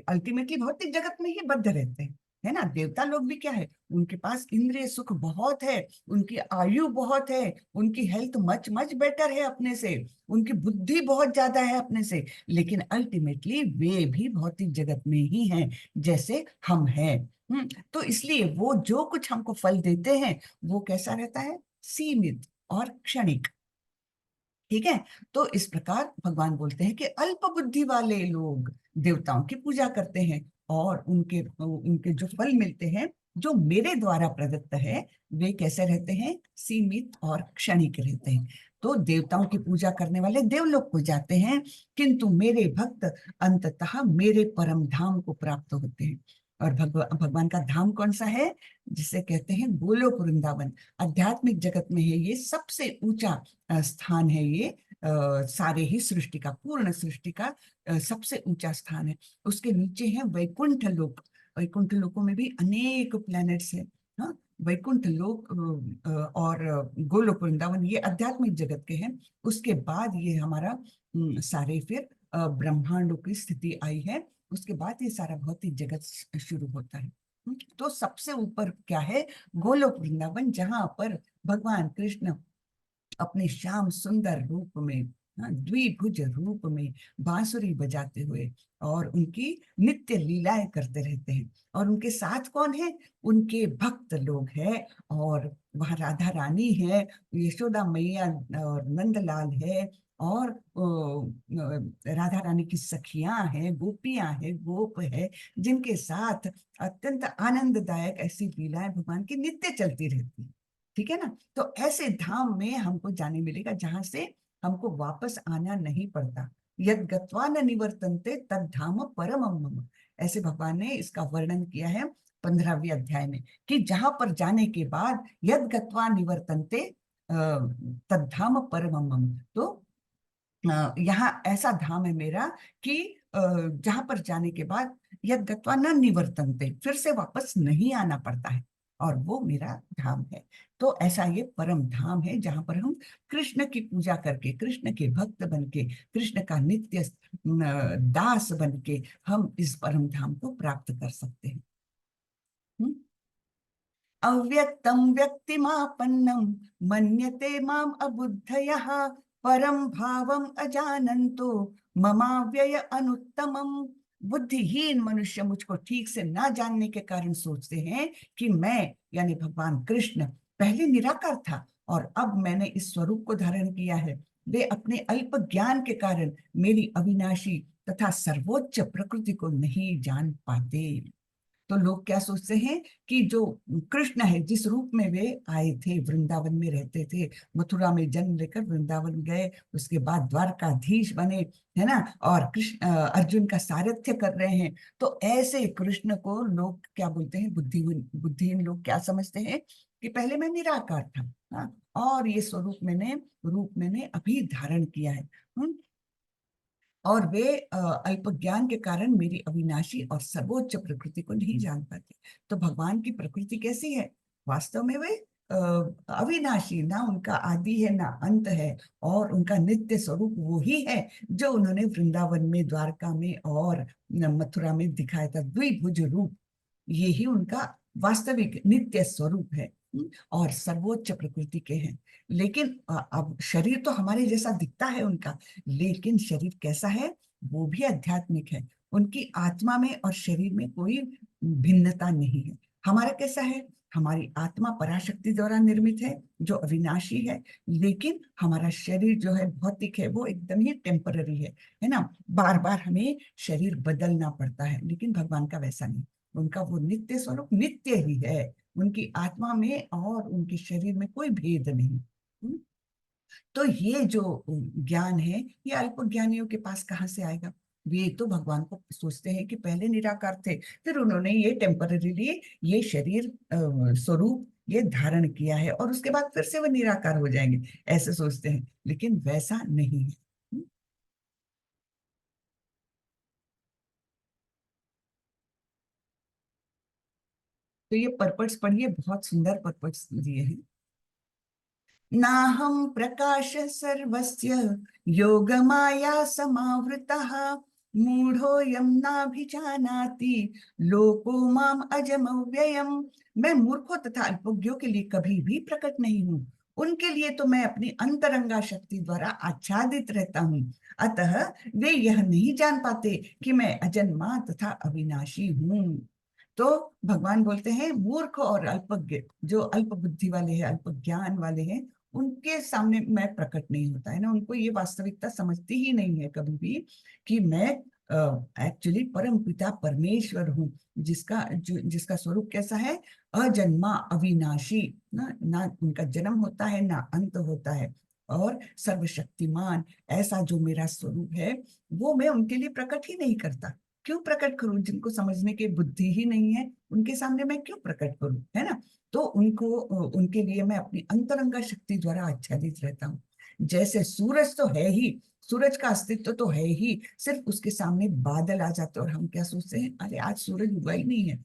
अल्टीमेटली भौतिक जगत में ही बद्ध रहते हैं, है ना। देवता लोग भी क्या है, उनके पास इंद्रिय सुख बहुत है, उनकी आयु बहुत है, उनकी हेल्थ मच मच बेटर है अपने से, उनकी बुद्धि बहुत ज्यादा है अपने से, लेकिन अल्टीमेटली वे भी भौतिक जगत में ही हैं जैसे हम हैं। तो इसलिए वो जो कुछ हमको फल देते हैं वो कैसा रहता है? सीमित और क्षणिक। ठीक है, तो इस प्रकार भगवान बोलते हैं कि अल्प बुद्धि वाले लोग देवताओं की पूजा करते हैं और उनके उनके जो फल मिलते हैं जो मेरे द्वारा प्रदत्त है वे कैसे रहते हैं? सीमित और क्षणिक रहते हैं। तो देवताओं की पूजा करने वाले देवलोक को जाते हैं, किंतु मेरे भक्त अंततः मेरे परम धाम को प्राप्त होते हैं। और भगवान का धाम कौन सा है, जिसे कहते हैं गोलोक वृंदावन। आध्यात्मिक जगत में है ये सबसे ऊंचा स्थान है ये, सारे ही सृष्टि का, पूर्ण सृष्टि का सबसे ऊंचा स्थान है। उसके नीचे है वैकुंठ लोक। वैकुंठ लोकों में भी अनेक प्लैनेट्स हैं। हाँ, वैकुंठ लोक और गोलोक वृंदावन ये आध्यात्मिक जगत के हैं। उसके बाद ये हमारा सारे फिर ब्रह्मांडों की स्थिति आई है। उसके बाद ये सारा भौतिक जगत शुरू होता है। तो सबसे ऊपर क्या है, गोलोक वृंदावन, जहां पर भगवान कृष्ण अपने श्याम सुंदर रूप में, द्विभुज रूप में बांसुरी बजाते हुए और उनकी नित्य लीलाएं करते रहते हैं। और उनके साथ कौन है, उनके भक्त लोग हैं। और वहां राधा रानी है, यशोदा मैया और नंदलाल है, और राधा रानी की सखियां हैं, गोपियां हैं, गोप है, जिनके साथ अत्यंत आनंददायक ऐसी लीलाएं भगवान की नित्य चलती रहती है। ठीक है ना। तो ऐसे धाम में हमको जाने मिलेगा जहां से हमको वापस आना नहीं पड़ता। यद गत्वा न निवर्तन्ते तद धाम परमम मम। ऐसे भगवान ने इसका वर्णन किया है 15वें अध्याय में, कि जहां पर जाने के बाद यद गत्वा निवर्तन्ते तद धाम परमम मम। तो यहाँ ऐसा धाम है मेरा कि जहां पर जाने के बाद यद गत्वा न निवर्तन्ते, फिर से वापस नहीं आना पड़ता है, और वो मेरा धाम है। तो ऐसा ये परम धाम है जहां पर हम कृष्ण की पूजा करके, कृष्ण के भक्त बन के, कृष्ण का नित्य दास बन के हम इस परम धाम को प्राप्त कर सकते हैं। अव्यक्तं व्यक्तिमापन्नं मन्यते माम अबुद्धयः परम भावम अजानन्तो ममाव्यय अनुत्तमम। बुद्धिहीन मनुष्य मुझको ठीक से ना जानने के कारण सोचते हैं कि मैं यानी भगवान कृष्ण पहले निराकार था और अब मैंने इस स्वरूप को धारण किया है। वे अपने अल्प ज्ञान के कारण मेरी अविनाशी तथा सर्वोच्च प्रकृति को नहीं जान पाते। तो लोग क्या सोचते हैं कि जो कृष्ण है, जिस रूप में वे आए थे, वृंदावन में रहते थे, मथुरा में जन्म लेकर वृंदावन गए, उसके बाद द्वारकाधीश बने, है ना, और कृष्ण अर्जुन का सारथ्य कर रहे हैं। तो ऐसे कृष्ण को लोग क्या बोलते हैं, बुद्धिहीन बुद्धिहीन लोग क्या समझते हैं कि पहले मैं निराकार था, हाँ, और ये स्वरूप मैंने अभी धारण किया है। और वे अल्प ज्ञान के कारण मेरी अविनाशी और सर्वोच्च प्रकृति को नहीं जान पाते। तो भगवान की प्रकृति कैसी है, वास्तव में वे अविनाशी, ना उनका आदि है ना अंत है, और उनका नित्य स्वरूप वो ही है जो उन्होंने वृंदावन में, द्वारका में और मथुरा में दिखाया था। द्विभुज रूप, ये ही उनका वास्तविक नित्य स्वरूप है। और सर्वोच्च प्रकृति के हैं। लेकिन अब शरीर तो हमारे जैसा दिखता है उनका, लेकिन शरीर कैसा है, वो भी आध्यात्मिक है। उनकी आत्मा में और शरीर में कोई भिन्नता नहीं है। हमारा कैसा है, हमारी आत्मा पराशक्ति द्वारा निर्मित है जो अविनाशी है, लेकिन हमारा शरीर जो है भौतिक है, वो एकदम ही टेम्पररी है ना, बार बार हमें शरीर बदलना पड़ता है। लेकिन भगवान का वैसा नहीं, उनका वो नित्य स्वरूप नित्य ही है। उनकी आत्मा में और उनके शरीर में कोई भेद नहीं। तो ये जो ज्ञान है, ये अल्प ज्ञानियों के पास कहाँ से आएगा। वे तो भगवान को सोचते हैं कि पहले निराकार थे, फिर उन्होंने ये टेम्पररीली ये शरीर स्वरूप ये धारण किया है, और उसके बाद फिर से वो निराकार हो जाएंगे, ऐसे सोचते हैं। लेकिन वैसा नहीं है। तो ये पर्पट्स पढ़िए, बहुत सुंदर पर्पट्स दिए हैं। नाहं प्रकाश सर्वस्य योगमाया समावृतः मूढ़ोऽयं नाभिजानाति लोको माम अजमव्ययम्। मैं मूर्खों तथा अल्पज्ञों के लिए कभी भी प्रकट नहीं हूँ, उनके लिए तो मैं अपनी अंतरंगा शक्ति द्वारा आच्छादित रहता हूँ। अतः वे यह नहीं जान पाते कि मैं अजन्मा तथा अविनाशी हूँ। तो भगवान बोलते हैं मूर्ख और अल्पज्ञ, जो अल्प बुद्धि वाले हैं, अल्प ज्ञान वाले हैं, उनके सामने मैं प्रकट नहीं होता है ना। उनको ये वास्तविकता समझती ही नहीं है कभी भी कि मैं एक्चुअली परम पिता परमेश्वर हूँ, जिसका स्वरूप कैसा है, अजन्मा अविनाशी, ना उनका जन्म होता है ना अंत होता है, और सर्वशक्तिमान। ऐसा जो मेरा स्वरूप है वो मैं उनके लिए प्रकट ही नहीं करता। क्यों प्रकट करूं? जिनको समझने की बुद्धि ही नहीं है उनके सामने मैं क्यों प्रकट करूं, है ना? तो उनके लिए मैं अपनी अंतरंगा शक्ति द्वारा आच्छादित रहता हूँ। जैसे सूरज तो है ही, सूरज का अस्तित्व तो है ही, सिर्फ उसके सामने बादल आ जाते और हम क्या सोचते हैं, अरे आज सूरज उगा ही नहीं है।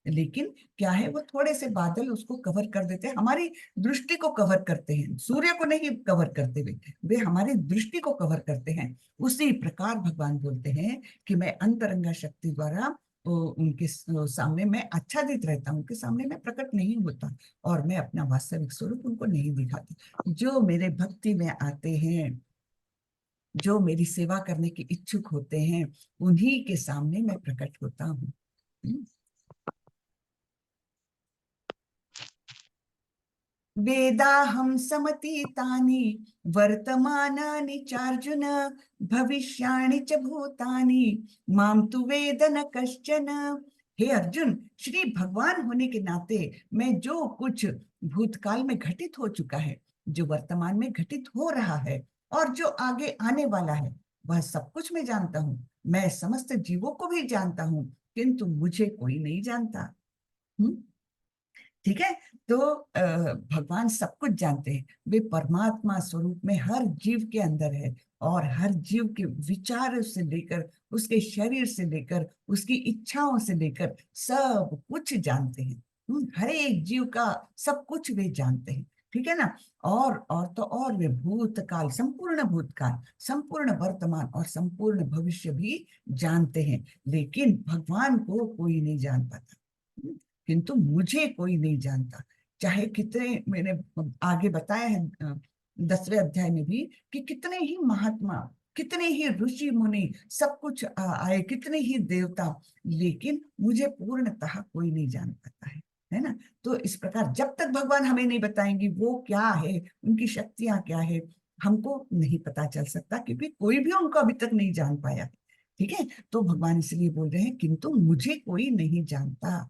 लेकिन क्या है, वो थोड़े से बादल उसको कवर कर देते हैं, हमारी दृष्टि को कवर करते हैं, सूर्य को नहीं कवर करते वे हमारी दृष्टि को कवर करते हैं। उसी प्रकार भगवान बोलते हैं कि मैं अंतरंगा शक्ति द्वारा उनके सामने मैं आच्छादित रहता हूँ, उनके सामने मैं प्रकट नहीं होता और मैं अपना वास्तविक स्वरूप उनको नहीं दिखाती। जो मेरे भक्ति में आते हैं, जो मेरी सेवा करने के इच्छुक होते हैं, उन्हीं के सामने मैं प्रकट होता हूँ। वेदाहं समतीतानि वर्तमानानि चार्जुन भविष्याणि च भूतानि माम तु वेद न कश्चन। हे अर्जुन, श्री भगवान होने के नाते मैं जो कुछ भूतकाल में घटित हो चुका है, जो वर्तमान में घटित हो रहा है और जो आगे आने वाला है, वह सब कुछ मैं जानता हूँ। मैं समस्त जीवों को भी जानता हूँ, किंतु मुझे कोई नहीं जानता। ठीक है। तो भगवान सब कुछ जानते हैं, वे परमात्मा स्वरूप में हर जीव के अंदर है और हर जीव के विचार से लेकर, उसके शरीर से लेकर, उसकी इच्छाओं से लेकर सब कुछ जानते हैं। हर एक जीव का सब कुछ वे जानते हैं, ठीक है ना? और तो और वे भूतकाल, संपूर्ण भूतकाल, संपूर्ण वर्तमान और संपूर्ण भविष्य भी जानते हैं। लेकिन भगवान को कोई नहीं जान पाता, किंतु मुझे कोई नहीं जानता। चाहे कितने, मैंने आगे बताया है 10वें अध्याय में भी, कि कितने ही महात्मा, कितने ही ऋषि मुनि, सब कुछ आए, कितने ही देवता, लेकिन मुझे पूर्णतः कोई नहीं जान पाता है ना? तो इस प्रकार जब तक भगवान हमें नहीं बताएंगे वो क्या है, उनकी शक्तियां क्या है, हमको नहीं पता चल सकता, क्योंकि कोई भी उनको अभी तक नहीं जान पाया है। ठीक है, तो भगवान इसलिए बोल रहे हैं किंतु मुझे कोई नहीं जानता।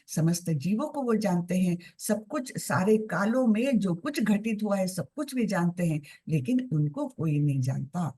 समस्त जीवों को वो जानते हैं, सब कुछ, सारे कालों में जो कुछ घटित हुआ है सब कुछ भी जानते हैं, लेकिन उनको कोई नहीं जानता।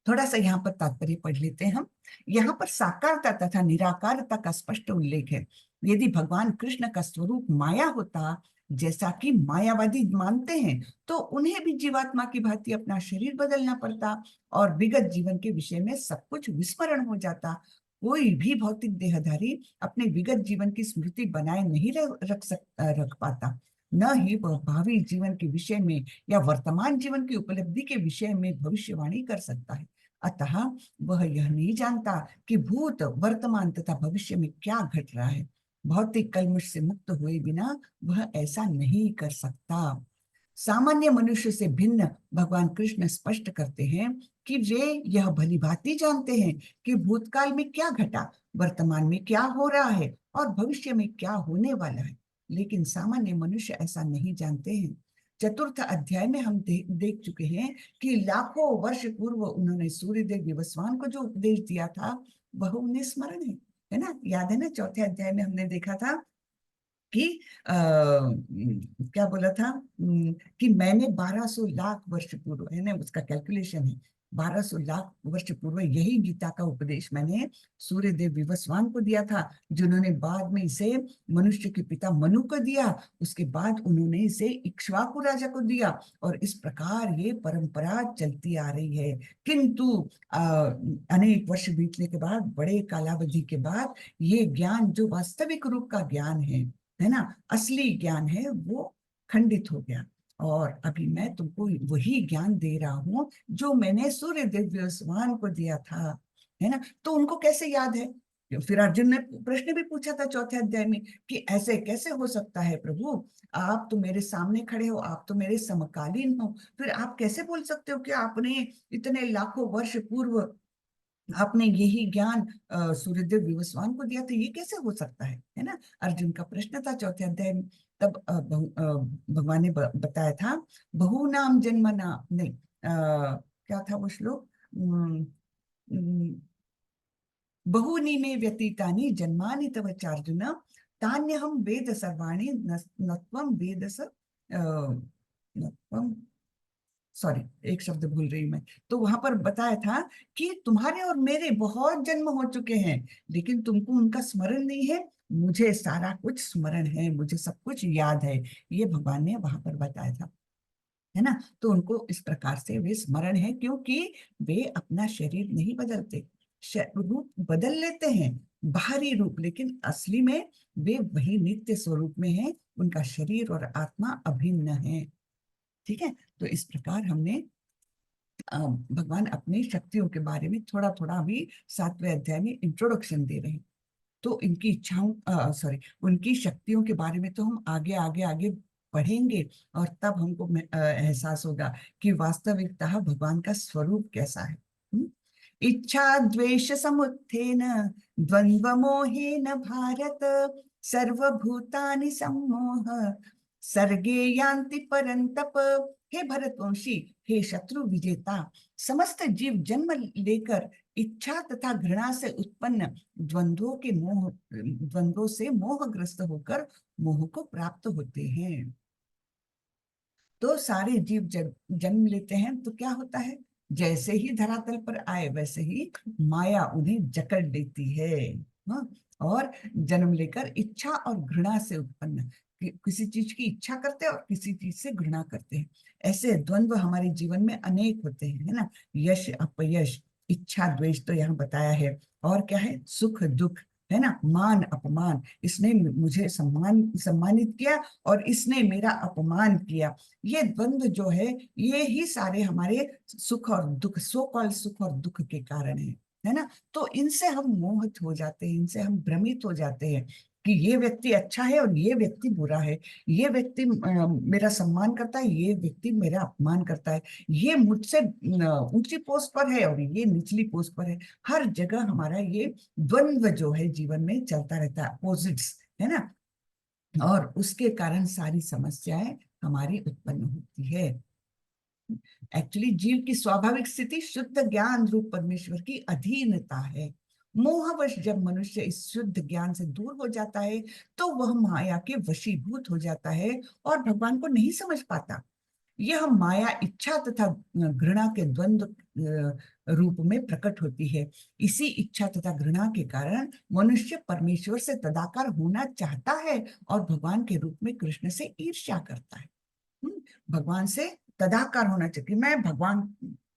थोड़ा सा यहाँ पर तात्पर्य पढ़ लेते हैं हम। यहाँ पर साकारता तथा निराकारता का स्पष्ट उल्लेख है। यदि भगवान कृष्ण का स्वरूप माया होता, जैसा कि मायावादी मानते हैं, तो उन्हें भी जीवात्मा की भांति अपना शरीर बदलना पड़ता और विगत जीवन के विषय में सब कुछ विस्मरण हो जाता। कोई भी भौतिक देहधारी अपने विगत जीवन की स्मृति बनाए नहीं रख पाता, न ही वह भावी जीवन के विषय में या वर्तमान जीवन की उपलब्धि के विषय में भविष्यवाणी कर सकता है। अतः वह यह नहीं जानता कि भूत, वर्तमान तथा भविष्य में क्या घट रहा है। भौतिक कल्मश से मुक्त हुए बिना वह ऐसा नहीं कर सकता। सामान्य मनुष्य से भिन्न भगवान कृष्ण स्पष्ट करते हैं कि वे यह भली भांति जानते हैं कि भूतकाल में क्या घटा, वर्तमान में क्या हो रहा है और भविष्य में क्या होने वाला है, लेकिन सामान्य मनुष्य ऐसा नहीं जानते हैं। चतुर्थ अध्याय में हम देख चुके हैं कि लाखों वर्ष पूर्व उन्होंने सूर्यदेव विवस्वान को जो उपदेश दिया था वह उन्हें स्मरण है ना? याद है ना? चौथे अध्याय में हमने देखा था कि क्या बोला था, कि मैंने 1200 लाख वर्ष पूर्व, है ना, उसका कैलकुलेशन है, 1200 लाख वर्ष पूर्व यही गीता का उपदेश मैंने सूर्यदेव विवस्वान को दिया था, जिन्होंने बाद में इसे मनुष्य के पिता मनु को दिया, उसके बाद उन्होंने इसे इक्ष्वाकु राजा को दिया, और इस प्रकार ये परंपरा चलती आ रही है। किंतु अनेक वर्ष बीतने के बाद, बड़े कालावधि के बाद, ये ज्ञान जो वास्तविक रूप का ज्ञान है ना, असली ज्ञान है, वो खंडित हो गया। और अभी मैं तुमको वही ज्ञान दे रहा हूं जो मैंने सूर्यदेव विवस्वान को दिया था, है ना? तो उनको कैसे याद है? फिर अर्जुन ने प्रश्न भी पूछा था चौथे अध्याय में कि ऐसे कैसे हो सकता है प्रभु, आप तो मेरे सामने खड़े हो, आप तो मेरे समकालीन हो, फिर आप कैसे बोल सकते हो कि आपने इतने लाखों वर्ष पूर्व आपने यही ज्ञान सूर्यदेव विवस्वान को दिया था, ये कैसे हो सकता है ना? अर्जुन का प्रश्न था चौथे अध्याय में। तब भगवान ने बताया था, बहु नाम जन्मना, नहीं, क्या था वो श्लोक, बहुनी में व्यतीतानि जन्मानि तव चार्जुन तान्यहं वेद सर्वाणि न त्वं वेद स न त्वं सॉरी, एक शब्द भूल रही मैं। तो वहां पर बताया था कि तुम्हारे और मेरे बहुत जन्म हो चुके हैं, लेकिन तुमको उनका स्मरण नहीं है, मुझे सारा कुछ स्मरण है, मुझे सब कुछ याद है। ये भगवान ने वहां पर बताया था, है ना। तो उनको इस प्रकार से वे स्मरण है, क्योंकि वे अपना शरीर नहीं बदलते, रूप बदल लेते हैं, बाहरी रूप, लेकिन असली में वे वही नित्य स्वरूप में है, उनका शरीर और आत्मा अभिन्न है। ठीक है। तो इस प्रकार हमने भगवान अपनी शक्तियों के बारे में थोड़ा थोड़ा अभी 7वें अध्याय में इंट्रोडक्शन दे रहे हैं। तो इनकी इच्छाओं, सॉरी, उनकी शक्तियों के बारे में तो हम आगे आगे आगे पढ़ेंगे, और तब हमको एहसास होगा कि वास्तविकतः भगवान का स्वरूप कैसा है। इच्छा द्वेष समुत्थेन द्वंद्व मोहेन भारत सर्वभूतानि सम्मोह सर्गे यान्ति परंतप। हे भरतवंशी, हे शत्रु विजेता, समस्त जीव जन्म लेकर इच्छा तथा घृणा से उत्पन्न द्वंद्वों से मोहग्रस्त होकर मोह को प्राप्त होते हैं। तो सारे जीव जन्म लेते हैं तो क्या होता है, जैसे ही धरातल पर आए वैसे ही माया उन्हें जकड़ लेती है। हाँ? और जन्म लेकर इच्छा और घृणा से उत्पन्न, किसी चीज की इच्छा करते हैं और किसी चीज से घृणा करते हैं। ऐसे द्वंद्व हमारे जीवन में अनेक होते हैं, है ना। यश अपयश, इच्छा द्वेष तो यहाँ बताया है, और क्या है, सुख दुख, है ना, मान अपमान, इसने मुझे सम्मानित किया और इसने मेरा अपमान किया। ये द्वंद्व जो है, ये ही सारे हमारे सुख और दुख, सो कॉल्ड सुख और दुख के कारण है ना। तो इनसे हम मोहित हो जाते हैं, इनसे हम भ्रमित हो जाते हैं कि ये व्यक्ति अच्छा है और ये व्यक्ति बुरा है, ये व्यक्ति मेरा सम्मान करता है, ये व्यक्ति मेरा अपमान करता है, ये मुझसे ऊंची पोस्ट पर है और ये निचली पोस्ट पर है। हर जगह हमारा ये द्वंद्व जो है जीवन में चलता रहता है, अपोजिट्स, है ना। और उसके कारण सारी समस्याएं हमारी उत्पन्न होती है। एक्चुअली जीव की स्वाभाविक स्थिति शुद्ध ज्ञान रूप परमेश्वर की अधीनता है। मोहवश जब मनुष्य इस शुद्ध ज्ञान से दूर हो जाता है, तो वह माया के वशीभूत हो जाता है और भगवान को नहीं समझ पाता। यह माया इच्छा तथा घृणा के द्वंद्व रूप में प्रकट होती है। इसी इच्छा तथा घृणा के कारण मनुष्य परमेश्वर से तदाकार होना चाहता है और भगवान के रूप में कृष्ण से ईर्ष्या करता है। भगवान से तदाकार होना चाहिए, मैं भगवान,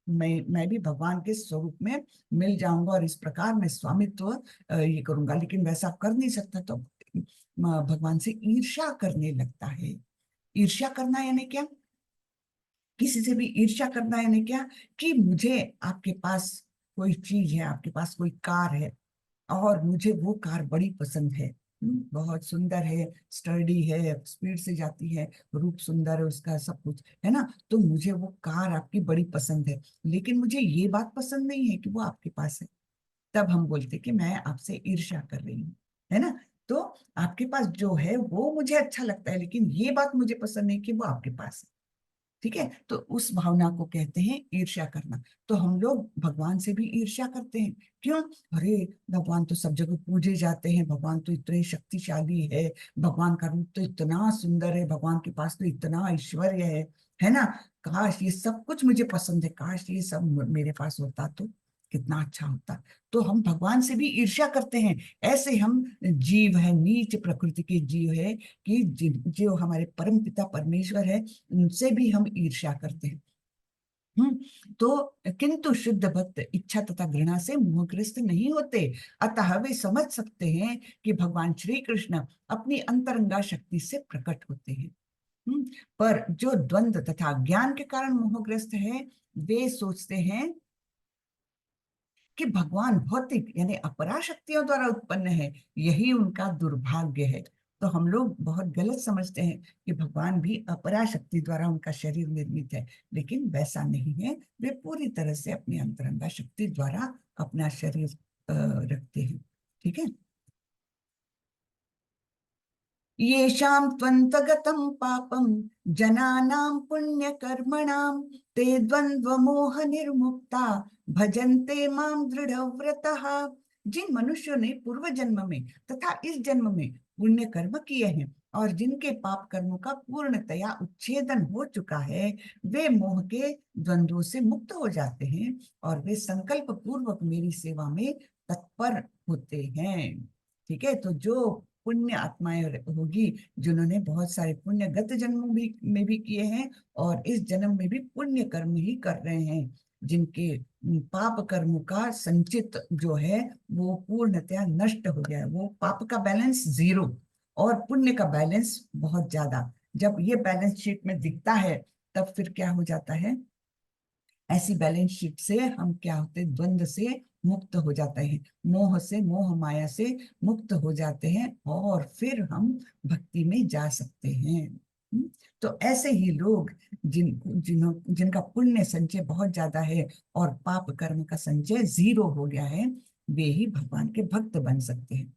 मैं भी भगवान के स्वरूप में मिल जाऊंगा और इस प्रकार मैं स्वामित्व ये करूंगा, लेकिन वैसा कर नहीं सकता, तो भगवान से ईर्ष्या करने लगता है। ईर्ष्या करना यानी क्या, किसी से भी ईर्ष्या करना यानी क्या, कि मुझे आपके पास कोई चीज है, आपके पास कोई कार है और मुझे वो कार बड़ी पसंद है। बहुत सुंदर है, स्टर्डी है, स्पीड से जाती है, रूप सुंदर है उसका, सब कुछ है ना। तो मुझे वो कार आपकी बड़ी पसंद है, लेकिन मुझे ये बात पसंद नहीं है कि वो आपके पास है। तब हम बोलते कि मैं आपसे ईर्ष्या कर रही हूँ, है ना। तो आपके पास जो है वो मुझे अच्छा लगता है, लेकिन ये बात मुझे पसंद नहीं कि वो आपके पास है। ठीक है। तो उस भावना को कहते हैं ईर्ष्या करना। तो हम लोग भगवान से भी ईर्ष्या करते हैं। क्यों? अरे, भगवान तो सब जगह पूजे जाते हैं, भगवान तो इतने शक्तिशाली है, भगवान का रूप तो इतना सुंदर है, भगवान के पास तो इतना ऐश्वर्य है ना। काश ये सब कुछ मुझे पसंद है, काश ये सब मेरे पास होता तो कितना अच्छा होता। तो हम भगवान से भी ईर्ष्या करते हैं। ऐसे हम जीव है, नीच प्रकृति के जीव है, कि जो हमारे परम पिता परमेश्वर है, उनसे भी हम ईर्ष्या करते हैं। तो किंतु शुद्ध भक्त इच्छा तथा घृणा से मोहग्रस्त नहीं होते, अतः वे समझ सकते हैं कि भगवान श्री कृष्ण अपनी अंतरंगा शक्ति से प्रकट होते हैं। पर जो द्वंद्व तथा ज्ञान के कारण मोहग्रस्त है, वे सोचते हैं कि भगवान भौतिक यानी अपरा शक्तियों द्वारा उत्पन्न है, यही उनका दुर्भाग्य है। तो हम लोग बहुत गलत समझते हैं कि भगवान भी अपरा शक्ति द्वारा उनका शरीर निर्मित है, लेकिन वैसा नहीं है। वे पूरी तरह से अपनी अंतरंगा शक्ति द्वारा अपना शरीर रखते हैं। ठीक है। येषां त्वन्तगतं पापं जनानां पुण्यकर्मणां ते द्वन्द्वमोह निर्मुक्ता भजन्ते मां दृढव्रतः जिन मनुष्यों ने पूर्व जन्म में तथा इस जन्म में पुण्य कर्म किए हैं और जिनके पाप कर्मों का पूर्णतया उच्छेदन हो चुका है, वे मोह के द्वंद्वों से मुक्त हो जाते हैं और वे संकल्प पूर्वक मेरी सेवा में तत्पर होते हैं। ठीक है, तो जो पुण्य आत्माएं होगी, जिन्होंने बहुत सारे पुण्य गत जन्म भी में भी किए हैं और इस जन्म में भी पुण्य कर्म ही कर रहे हैं, जिनके पाप कर्मों का संचित जो है वो पूर्णतया नष्ट हो गया है, वो पाप का बैलेंस 0 और पुण्य का बैलेंस बहुत ज्यादा। जब ये बैलेंस शीट में दिखता है तब फिर क्या हो जाता है, ऐसी बैलेंस शीट से हम क्या होते हैं, द्वंद्व से मुक्त हो जाते हैं, मोह से, मोह माया से मुक्त हो जाते हैं और फिर हम भक्ति में जा सकते हैं। तो ऐसे ही लोग जिनका पुण्य संचय बहुत ज्यादा है और पाप कर्म का संचय 0 हो गया है, वे ही भगवान के भक्त बन सकते हैं।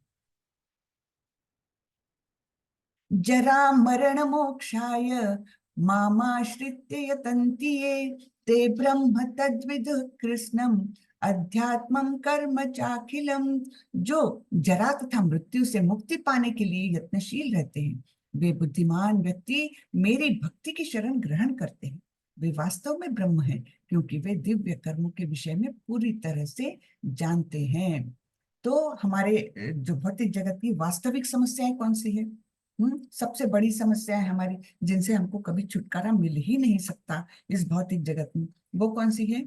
जरा मरण मोक्षाय मामाश्रित्य यतन्ति ये, ते ब्रह्म तद्विदुः कृष्णम अध्यात्मम कर्म चाखिलम। जो जरा तथा मृत्यु से मुक्ति पाने के लिए यत्नशील रहते हैं, वे बुद्धिमान व्यक्ति मेरी भक्ति की शरण ग्रहण करते हैं। वे वास्तव में ब्रह्म हैं, क्योंकि वे दिव्य कर्मों के विषय में पूरी तरह से जानते हैं। तो हमारे जो भौतिक जगत की वास्तविक समस्याएं कौन सी है? सबसे बड़ी समस्या है हमारी, जिनसे हमको कभी छुटकारा मिल ही नहीं सकता इस भौतिक जगत में, वो कौन सी है?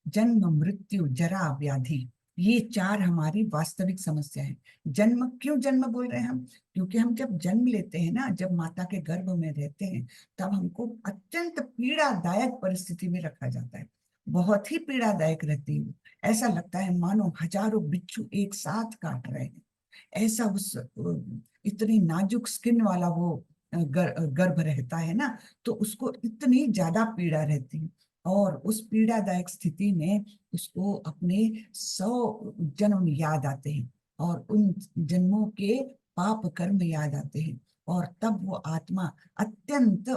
जन्म, मृत्यु, जरा, व्याधि। ये 4 हमारी वास्तविक समस्या है। जन्म, क्यों जन्म बोल रहे हैं हम? क्योंकि हम जब जन्म लेते हैं ना, जब माता के गर्भ में रहते हैं, तब हमको अत्यंत पीड़ादायक परिस्थिति में रखा जाता है। बहुत ही पीड़ादायक रहती है। ऐसा लगता है मानो हजारों बिच्छू एक साथ काट रहे हैं। ऐसा उस इतनी नाजुक स्किन वाला वो गर्भ रहता है ना, तो उसको इतनी ज्यादा पीड़ा रहती है और उस पीड़ादायक स्थिति में उसको अपने 100 जन्म याद आते हैं और उन जन्मों के पाप कर्म याद आते हैं और तब वो आत्मा अत्यंत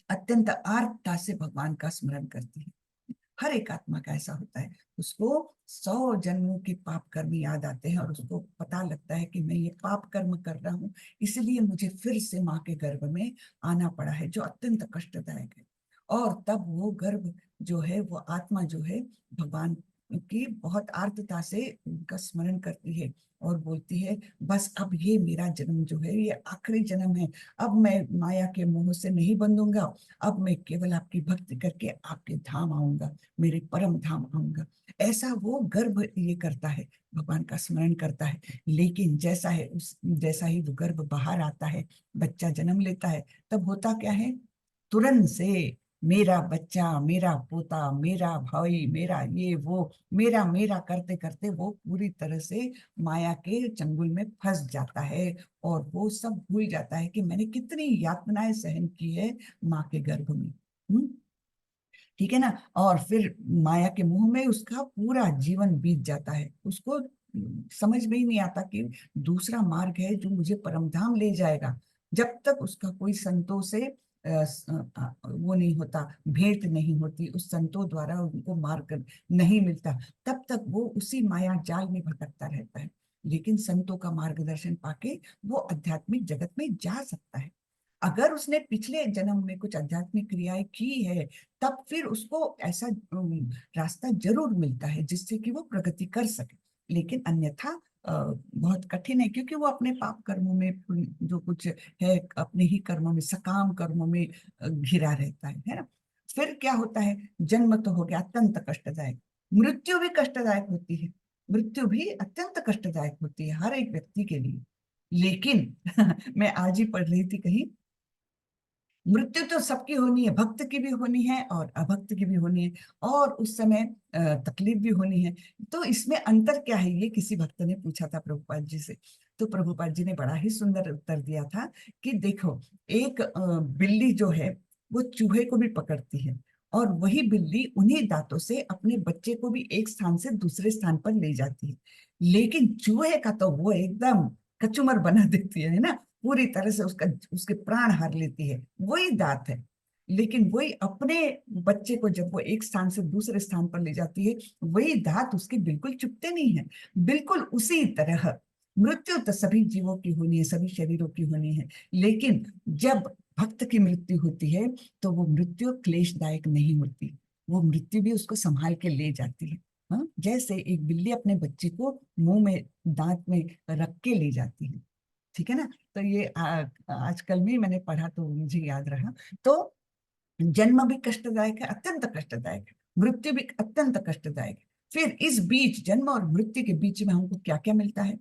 अत्यंत आर्तता से भगवान का स्मरण करती है। हर एक आत्मा का ऐसा होता है, उसको 100 जन्मों के पाप कर्म याद आते हैं और उसको पता लगता है कि मैं ये पाप कर्म कर रहा हूँ, इसलिए मुझे फिर से माँ के गर्भ में आना पड़ा है, जो अत्यंत कष्टदायक है। और तब वो गर्भ जो है, वो आत्मा जो है, भगवान की बहुत आर्तता से उनका स्मरण करती है और बोलती है, बस अब ये मेरा जन्म जो है ये आखिरी जन्म है, अब मैं माया के मोह से नहीं बंधूंगा, अब मैं केवल आपकी भक्ति करके आपके धाम आऊंगा, मेरे परम धाम आऊंगा। ऐसा वो गर्भ ये करता है, भगवान का स्मरण करता है। लेकिन जैसा ही वो गर्भ बाहर आता है, बच्चा जन्म लेता है, तब होता क्या है, तुरंत से मेरा बच्चा, मेरा पोता, मेरा भाई, मेरा ये वो, मेरा मेरा करते करते वो पूरी तरह से माया के चंगुल में फंस जाता है और वो सब भूल जाता है कि मैंने कितनी यातनाएं सहन की है माँ के गर्भ में। ठीक है ना। और फिर माया के मुंह में उसका पूरा जीवन बीत जाता है, उसको समझ में ही नहीं आता कि दूसरा मार्ग है जो मुझे परमधाम ले जाएगा। जब तक उसका कोई संतों से वो नहीं होता, भेंट नहीं होती, उस संतों द्वारा उनको मार्ग नहीं मिलता, तब तक वो उसी माया जाल में भटकता रहता है। लेकिन संतों का मार्गदर्शन पाके वो आध्यात्मिक जगत में जा सकता है। अगर उसने पिछले जन्म में कुछ आध्यात्मिक क्रियाएं की है, तब फिर उसको ऐसा रास्ता जरूर मिलता है जिससे कि वो प्रगति कर सके। लेकिन अन्यथा बहुत कठिन है, क्योंकि वो अपने पाप कर्मों में जो कुछ है, अपने ही कर्मों में, सकाम कर्मों में घिरा रहता है ना। फिर क्या होता है, जन्म तो हो गया अत्यंत कष्टदायक, मृत्यु भी कष्टदायक होती है, मृत्यु भी अत्यंत कष्टदायक होती है हर एक व्यक्ति के लिए। लेकिन मैं आज ही पढ़ रही थी कहीं, मृत्यु तो सबकी होनी है, भक्त की भी होनी है और अभक्त की भी होनी है, और उस समय तकलीफ भी होनी है। तो इसमें अंतर क्या है, ये किसी भक्त ने पूछा था प्रभुपाद जी से। तो प्रभुपाद जी ने बड़ा ही सुंदर उत्तर दिया था कि देखो, एक बिल्ली जो है वो चूहे को भी पकड़ती है और वही बिल्ली उन्हीं दांतों से अपने बच्चे को भी एक स्थान से दूसरे स्थान पर ले जाती है। लेकिन चूहे का तो वो एकदम कचूमर बना देती है ना, पूरी तरह से उसके प्राण हर लेती है, वही दांत है। लेकिन वही अपने बच्चे को जब वो एक स्थान से दूसरे स्थान पर ले जाती है, वही दांत उसके बिल्कुल चुभते नहीं है। बिल्कुल उसी तरह मृत्यु तो सभी जीवों की होनी है, सभी शरीरों की होनी है, लेकिन जब भक्त की मृत्यु होती है तो वो मृत्यु क्लेशदायक नहीं होती, वो मृत्यु भी उसको संभाल के ले जाती है। हाँ, जैसे एक बिल्ली अपने बच्चे को मुंह में दांत में रख के ले जाती है। ठीक है ना। तो ये आजकल में मैंने पढ़ा तो मुझे याद रहा। तो जन्म भी कष्टदायक है, अत्यंत कष्टदायक है, मृत्यु भी अत्यंत कष्टदायक है। फिर इस बीच, जन्म और मृत्यु के बीच में हमको क्या क्या मिलता है?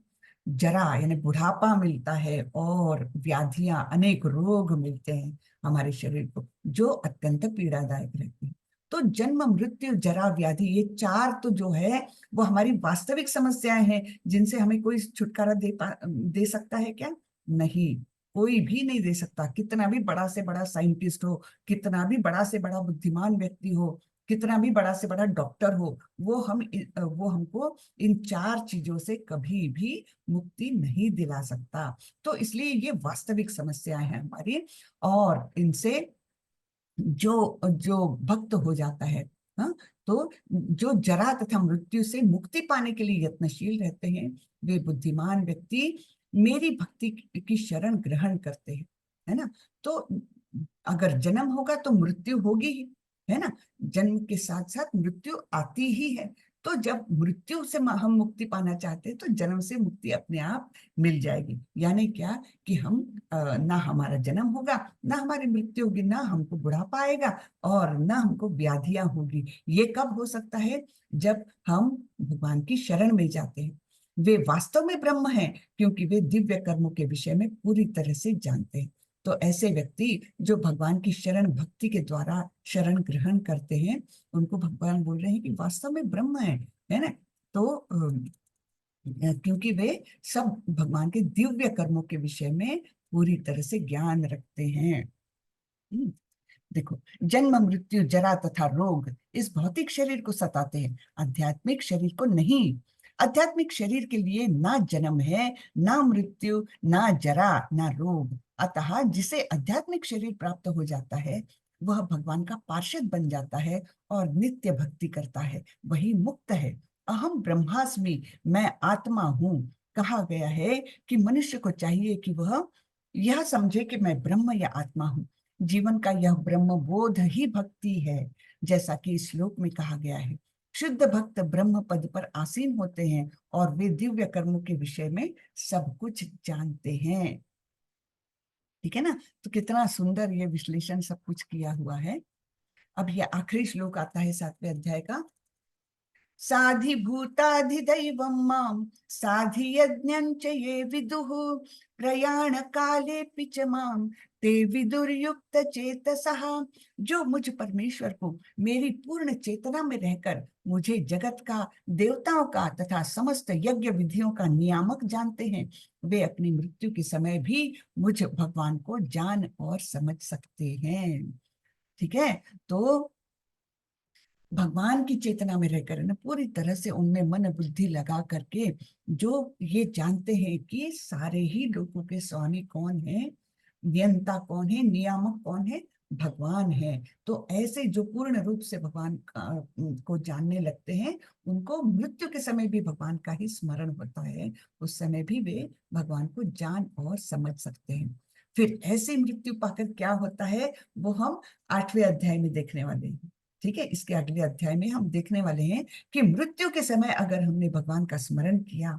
जरा यानी बुढ़ापा मिलता है, और व्याधियां, अनेक रोग मिलते हैं हमारे शरीर को, जो अत्यंत पीड़ादायक रहते हैं। तो जन्म, मृत्यु, जरा, व्याधि, ये चार तो जो है वो हमारी वास्तविक समस्याएं हैं, जिनसे हमें कोई छुटकारा दे सकता है क्या? नहीं, कोई भी नहीं दे सकता। कितना भी बड़ा से बड़ा साइंटिस्ट हो, कितना भी बड़ा से बड़ा बुद्धिमान व्यक्ति हो, कितना भी बड़ा से बड़ा डॉक्टर हो, वो हमको इन चार चीजों से कभी भी मुक्ति नहीं दिला सकता। तो इसलिए ये वास्तविक समस्याएं हैं हमारी, और इनसे जो जो भक्त हो जाता है, हाँ, तो जो जरा तथा मृत्यु से मुक्ति पाने के लिए यत्नशील रहते हैं, वे बुद्धिमान व्यक्ति मेरी भक्ति की शरण ग्रहण करते हैं, है ना। तो अगर जन्म होगा तो मृत्यु होगी ही, है ना। जन्म के साथ साथ मृत्यु आती ही है। तो जब मृत्यु से हम मुक्ति पाना चाहते हैं तो जन्म से मुक्ति अपने आप मिल जाएगी। यानी क्या, कि हम ना हमारा जन्म होगा, ना हमारी मृत्यु होगी, ना हमको बुढ़ापा आएगा, और ना हमको व्याधियां होगी। ये कब हो सकता है? जब हम भगवान की शरण में जाते हैं। वे वास्तव में ब्रह्म हैं, क्योंकि वे दिव्य कर्मों के विषय में पूरी तरह से जानते हैं। तो ऐसे व्यक्ति जो भगवान की शरण भक्ति के द्वारा शरण ग्रहण करते हैं, उनको भगवान बोल रहे हैं कि वास्तव में ब्रह्म है ना। तो क्योंकि वे सब भगवान के दिव्य कर्मों के विषय में पूरी तरह से ज्ञान रखते हैं। देखो, जन्म, मृत्यु, जरा तथा रोग इस भौतिक शरीर को सताते हैं, आध्यात्मिक शरीर को नहीं। आध्यात्मिक शरीर के लिए ना जन्म है, ना मृत्यु, ना जरा, ना रोग। अतः जिसे आध्यात्मिक शरीर प्राप्त हो जाता है, वह भगवान का पार्षद बन जाता है और नित्य भक्ति करता है, वही मुक्त है। अहम ब्रह्मास्मि, मैं आत्मा हूँ, कहा गया है कि मनुष्य को चाहिए कि वह यह समझे कि मैं ब्रह्म या आत्मा हूँ। जीवन का यह ब्रह्म बोध ही भक्ति है, जैसा कि इस श्लोक में कहा गया है। शुद्ध भक्त ब्रह्म पद पर आसीन होते हैं, और वे दिव्य कर्मों के विषय में सब कुछ जानते हैं। ठीक है ना। तो कितना सुंदर ये विश्लेषण सब कुछ किया हुआ है। अब ये आखिरी श्लोक आता है 7वें अध्याय का। साधिभूताधिदैवं मां साधियज्ञं च ये विदुः प्रयाण कालेऽपि च मां ते विदुर्युक्त चेतसः। जो मुझ परमेश्वर को मेरी पूर्ण चेतना में रहकर मुझे जगत का, देवताओं का तथा समस्त यज्ञ विधियों का नियामक जानते हैं, वे अपनी मृत्यु के समय भी मुझ भगवान को जान और समझ सकते हैं। ठीक है। तो भगवान की चेतना में रहकर ना, पूरी तरह से उनमें मन बुद्धि लगा करके जो ये जानते हैं कि सारे ही लोगों के स्वामी कौन है, नियंता कौन है, नियामक कौन है, भगवान है। तो ऐसे जो पूर्ण रूप से भगवान को जानने लगते हैं, उनको मृत्यु के समय भी भगवान का ही स्मरण होता है, उस समय भी वे भगवान को जान और समझ सकते हैं। फिर ऐसी मृत्यु पाकर क्या होता है, वो हम 8वें अध्याय में देखने वाले हैं। ठीक है। इसके अगले अध्याय में हम देखने वाले हैं कि मृत्यु के समय अगर हमने भगवान का स्मरण किया,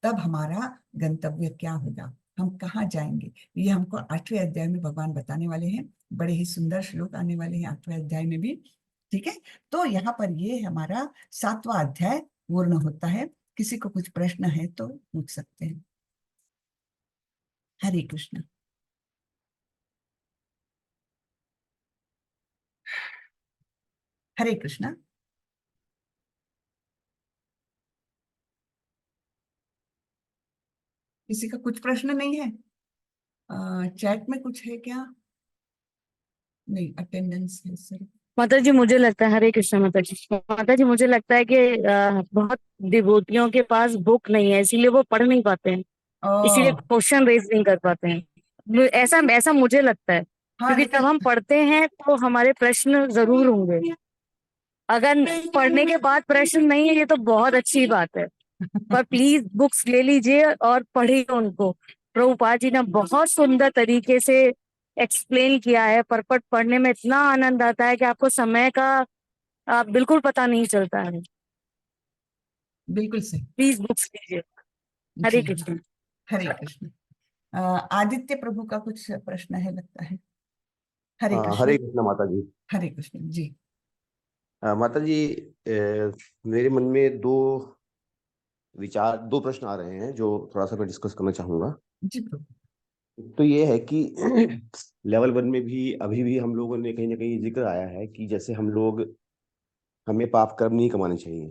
तब हमारा गंतव्य क्या होगा, हम कहाँ जाएंगे, ये हमको 8वें अध्याय में भगवान बताने वाले हैं। बड़े ही सुंदर श्लोक आने वाले हैं 8वें अध्याय में भी। ठीक है। तो यहाँ पर ये हमारा 7वां अध्याय पूर्ण होता है। किसी को कुछ प्रश्न है तो पूछ सकते हैं। हरे कृष्ण। हरे कृष्ण। किसी का कुछ प्रश्न नहीं है? चैट में कुछ है क्या? नहीं, अटेंडेंस है सर। माता जी मुझे लगता है, हरे कृष्ण माता जी, माता जी मुझे लगता है कि बहुत डिवोटियों के पास बुक नहीं है, इसीलिए वो पढ़ नहीं पाते हैं, इसीलिए ओ, क्वेश्चन रेज नहीं कर पाते हैं। ऐसा ऐसा मुझे लगता है। हाँ क्योंकि लेकिन जब हम पढ़ते हैं तो हमारे प्रश्न जरूर होंगे। अगर पढ़ने के बाद प्रश्न नहीं है, ये तो बहुत अच्छी बात है। पर प्लीज बुक्स ले लीजिए और पढ़िए उनको। प्रभुपाद जी ने बहुत सुंदर तरीके से एक्सप्लेन किया है। परपट पढ़ने में इतना आनंद आता है कि आपको समय का बिल्कुल पता नहीं चलता है। बिल्कुल सही। प्लीज बुक्स लीजिए। हरे जी कृष्ण। हरे कृष्ण। आदित्य प्रभु का कुछ प्रश्न है लगता है। हरे कृष्ण। हरे कृष्ण माता जी। हरे कृष्ण जी। माता जी, मेरे मन में दो प्रश्न आ रहे हैं जो थोड़ा सा मैं डिस्कस करना चाहूंगा। जी प्रभु। तो ये है कि लेवल 1 में भी अभी भी हम लोगों ने कहीं ना कहीं जिक्र आया है कि जैसे हमें पाप कर्म नहीं कमाने चाहिए,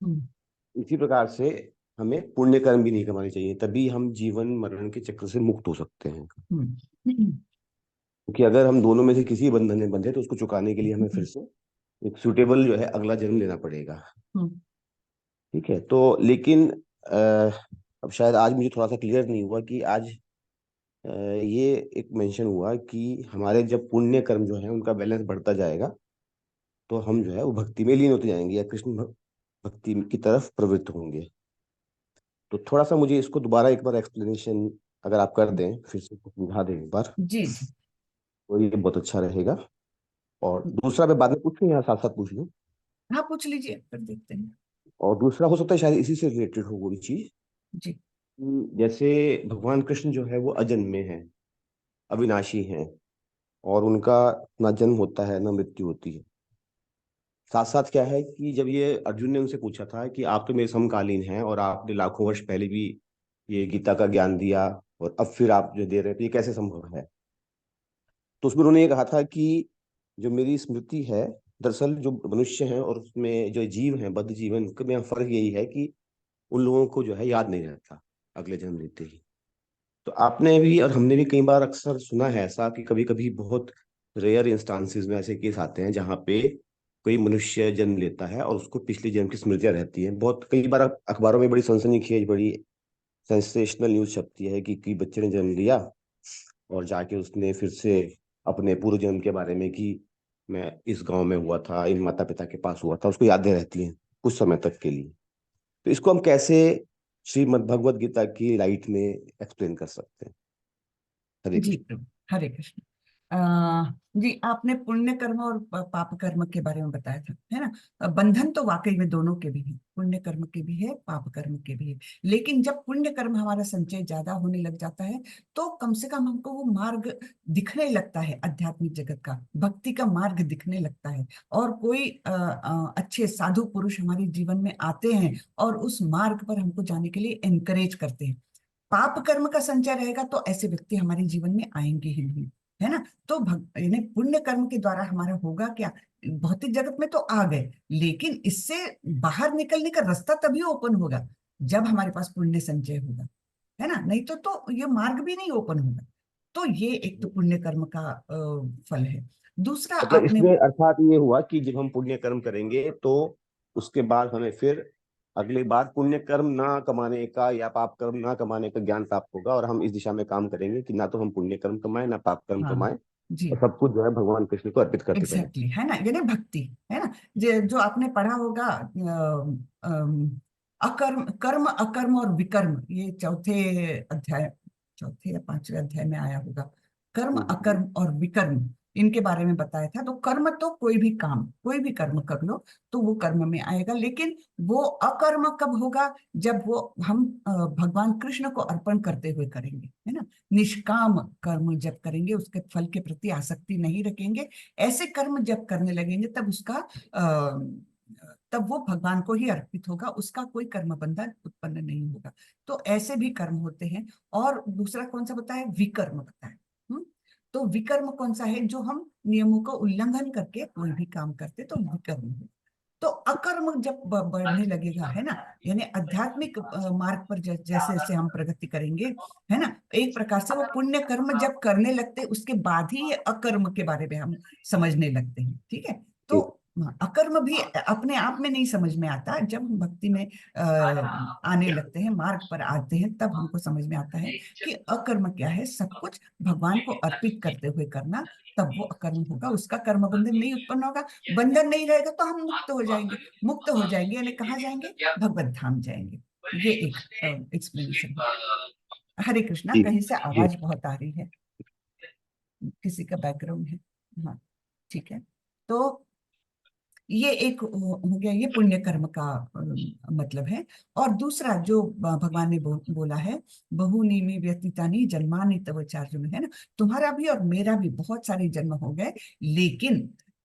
हम्म, इसी प्रकार से हमें पुण्य कर्म भी नहीं कमाने चाहिए, तभी हम जीवन मरण के चक्र से मुक्त हो सकते हैं। हम्म, हम्म, क्योंकि अगर हम दोनों में से किसी बंधन में बंधे तो उसको चुकाने के लिए हमें फिर से एक सुटेबल जो है अगला जन्म लेना पड़ेगा। हम्म, ठीक है, तो लेकिन अब शायद आज मुझे थोड़ा सा क्लियर नहीं हुआ कि आज ये एक मेंशन हुआ कि हमारे जब पुण्य कर्म जो है उनका बैलेंस बढ़ता जाएगा तो हम जो है वो भक्ति में लीन होते जाएंगे या कृष्ण भक्ति की तरफ प्रवृत्त होंगे। तो थोड़ा सा मुझे इसको दोबारा एक बार एक्सप्लेनेशन अगर आप कर दें, फिर से समझा दें एक बार, जी जी। तो ये बहुत अच्छा रहेगा। और दूसरा मैं बाद में पूछ लूँ या साथ साथ पूछ लूँ? हाँ पूछ लीजिए फिर देखते हैं। और दूसरा हो सकता है शायद इसी से रिलेटेड हो कोई चीज, जी। कि जैसे भगवान कृष्ण जो है वो अजन्मे हैं, अविनाशी हैं, और उनका ना जन्म होता है ना मृत्यु होती है। साथ साथ क्या है कि जब ये अर्जुन ने उनसे पूछा था कि आप तो मेरे समकालीन हैं और आपने लाखों वर्ष पहले भी ये गीता का ज्ञान दिया और अब फिर आप जो दे रहे हैं तो ये कैसे संभव है, तो उसमें उन्होंने ये कहा था कि जो मेरी स्मृति है, दरअसल जो मनुष्य हैं और उसमें जो जीव हैं, बद्ध जीवन, में फर्क यही है कि उन लोगों को जो है याद नहीं रहता अगले जन्म लेते ही। तो आपने भी और हमने भी कई बार अक्सर सुना है ऐसा कि कभी कभी बहुत रेयर इंस्टांसेस में ऐसे केस आते हैं जहाँ पे कोई मनुष्य जन्म लेता है और उसको पिछले जन्म की स्मृतियां रहती हैं। बहुत कई बार अखबारों में बड़ी सनसनीखेज, बड़ी सेंसेशनल न्यूज छपती है कि बच्चे ने जन्म लिया और जाके उसने फिर से अपने पूर्व जन्म के बारे में कि मैं इस गांव में हुआ था, इन माता पिता के पास हुआ था, उसको यादें रहती हैं कुछ समय तक के लिए। तो इसको हम कैसे श्रीमद् भगवत गीता की लाइट में एक्सप्लेन कर सकते हैं? हरे जी कृष्ण। प्रभु। हरे कृष्ण। जी आपने पुण्य कर्म और पाप कर्म के बारे में बताया था, है ना। बंधन तो वाकई में दोनों के भी है, पुण्य कर्म के भी है, पाप कर्म के भी है। लेकिन जब पुण्य कर्म हमारा संचय ज्यादा होने लग जाता है तो कम से कम हमको वो मार्ग दिखने लगता है, आध्यात्मिक जगत का, भक्ति का मार्ग दिखने लगता है। और कोई अच्छे साधु पुरुष हमारे जीवन में आते हैं और उस मार्ग पर हमको जाने के लिए एनकरेज करते हैं। पाप कर्म का संचय रहेगा तो ऐसे व्यक्ति हमारे जीवन में आएंगे ही नहीं, है ना। तो यानी पुण्य कर्म के द्वारा हमारा होगा क्या, भौतिक जगत में तो आ गए, लेकिन इससे बाहर निकलने का रास्ता तभी ओपन होगा जब हमारे पास पुण्य संचय होगा, है ना। नहीं तो ये मार्ग भी नहीं ओपन होगा। तो ये एक तो पुण्य कर्म का फल है। दूसरा मतलब आपने। इसमें अर्थात ये हुआ कि जब हम पुण्य कर्म करेंगे तो उसके बाद हमें फिर अगली बार पुण्य कर्म ना कमाने का या पाप कर्म ना कमाने का ज्ञान प्राप्त होगा और हम इस दिशा में काम करेंगे कि ना तो हम पुण्य कर्म कमाएं ना पाप कर्म हाँ कमाएं, जी। और सब कुछ जो है भगवान कृष्ण को अर्पित करते चले। एग्जैक्टली है ना, यानी भक्ति, है ना। जो आपने पढ़ा होगा अकर्म, कर्म अकर्म और विकर्म, ये चौथे या पांचवें अध्याय में आया होगा। कर्म हम्म। अकर्म और विकर्म, इनके बारे में बताया था। तो कर्म तो कोई भी काम, कोई भी कर्म कर लो तो वो कर्म में आएगा, लेकिन वो अकर्म कब होगा, जब वो हम भगवान कृष्ण को अर्पण करते हुए करेंगे, है ना। निष्काम कर्म जब करेंगे, उसके फल के प्रति आसक्ति नहीं रखेंगे, ऐसे कर्म जब करने लगेंगे तब तब वो भगवान को ही अर्पित होगा, उसका कोई कर्म बंधन उत्पन्न नहीं होगा। तो ऐसे भी कर्म होते हैं। और दूसरा कौन सा बताया, विकर्म बताया। तो विकर्म कौन सा है, जो हम नियमों का उल्लंघन करके कोई भी काम करते तो विकर्म है। तो अकर्म जब बढ़ने लगेगा, है ना, यानी आध्यात्मिक मार्ग पर जैसे जैसे हम प्रगति करेंगे, है ना, एक प्रकार से वो पुण्य कर्म जब करने लगते उसके बाद ही ये अकर्म के बारे में हम समझने लगते हैं, ठीक है। तो अकर्म भी अपने आप में नहीं समझ में आता। जब हम भक्ति में आने लगते हैं, मार्ग पर आते हैं, तब हमको समझ में आता है कि अकर्म क्या है। सब कुछ भगवान को अर्पित करते हुए करना, तब वो अकर्म होगा। उसका कर्म बंधन नहीं उत्पन्न होगा। बंधन नहीं रहेगा तो हम मुक्त हो जाएंगे। मुक्त हो जाएंगे यानी कहाँ जाएंगे? भगवत धाम जाएंगे। ये एक एक्सप्लेनेशन है। हरे कृष्णा। जी कहीं से जी आवाज बहुत आ रही है, किसी का बैकग्राउंड है। हाँ ठीक है। तो ये एक हो गया, ये पुण्य कर्म का मतलब है। और दूसरा जो भगवान ने बोला है, बहुनी में व्यतीतानि जन्मानि तव चार्जुन, है ना। तुम्हारा भी और मेरा भी बहुत सारे जन्म हो गए, लेकिन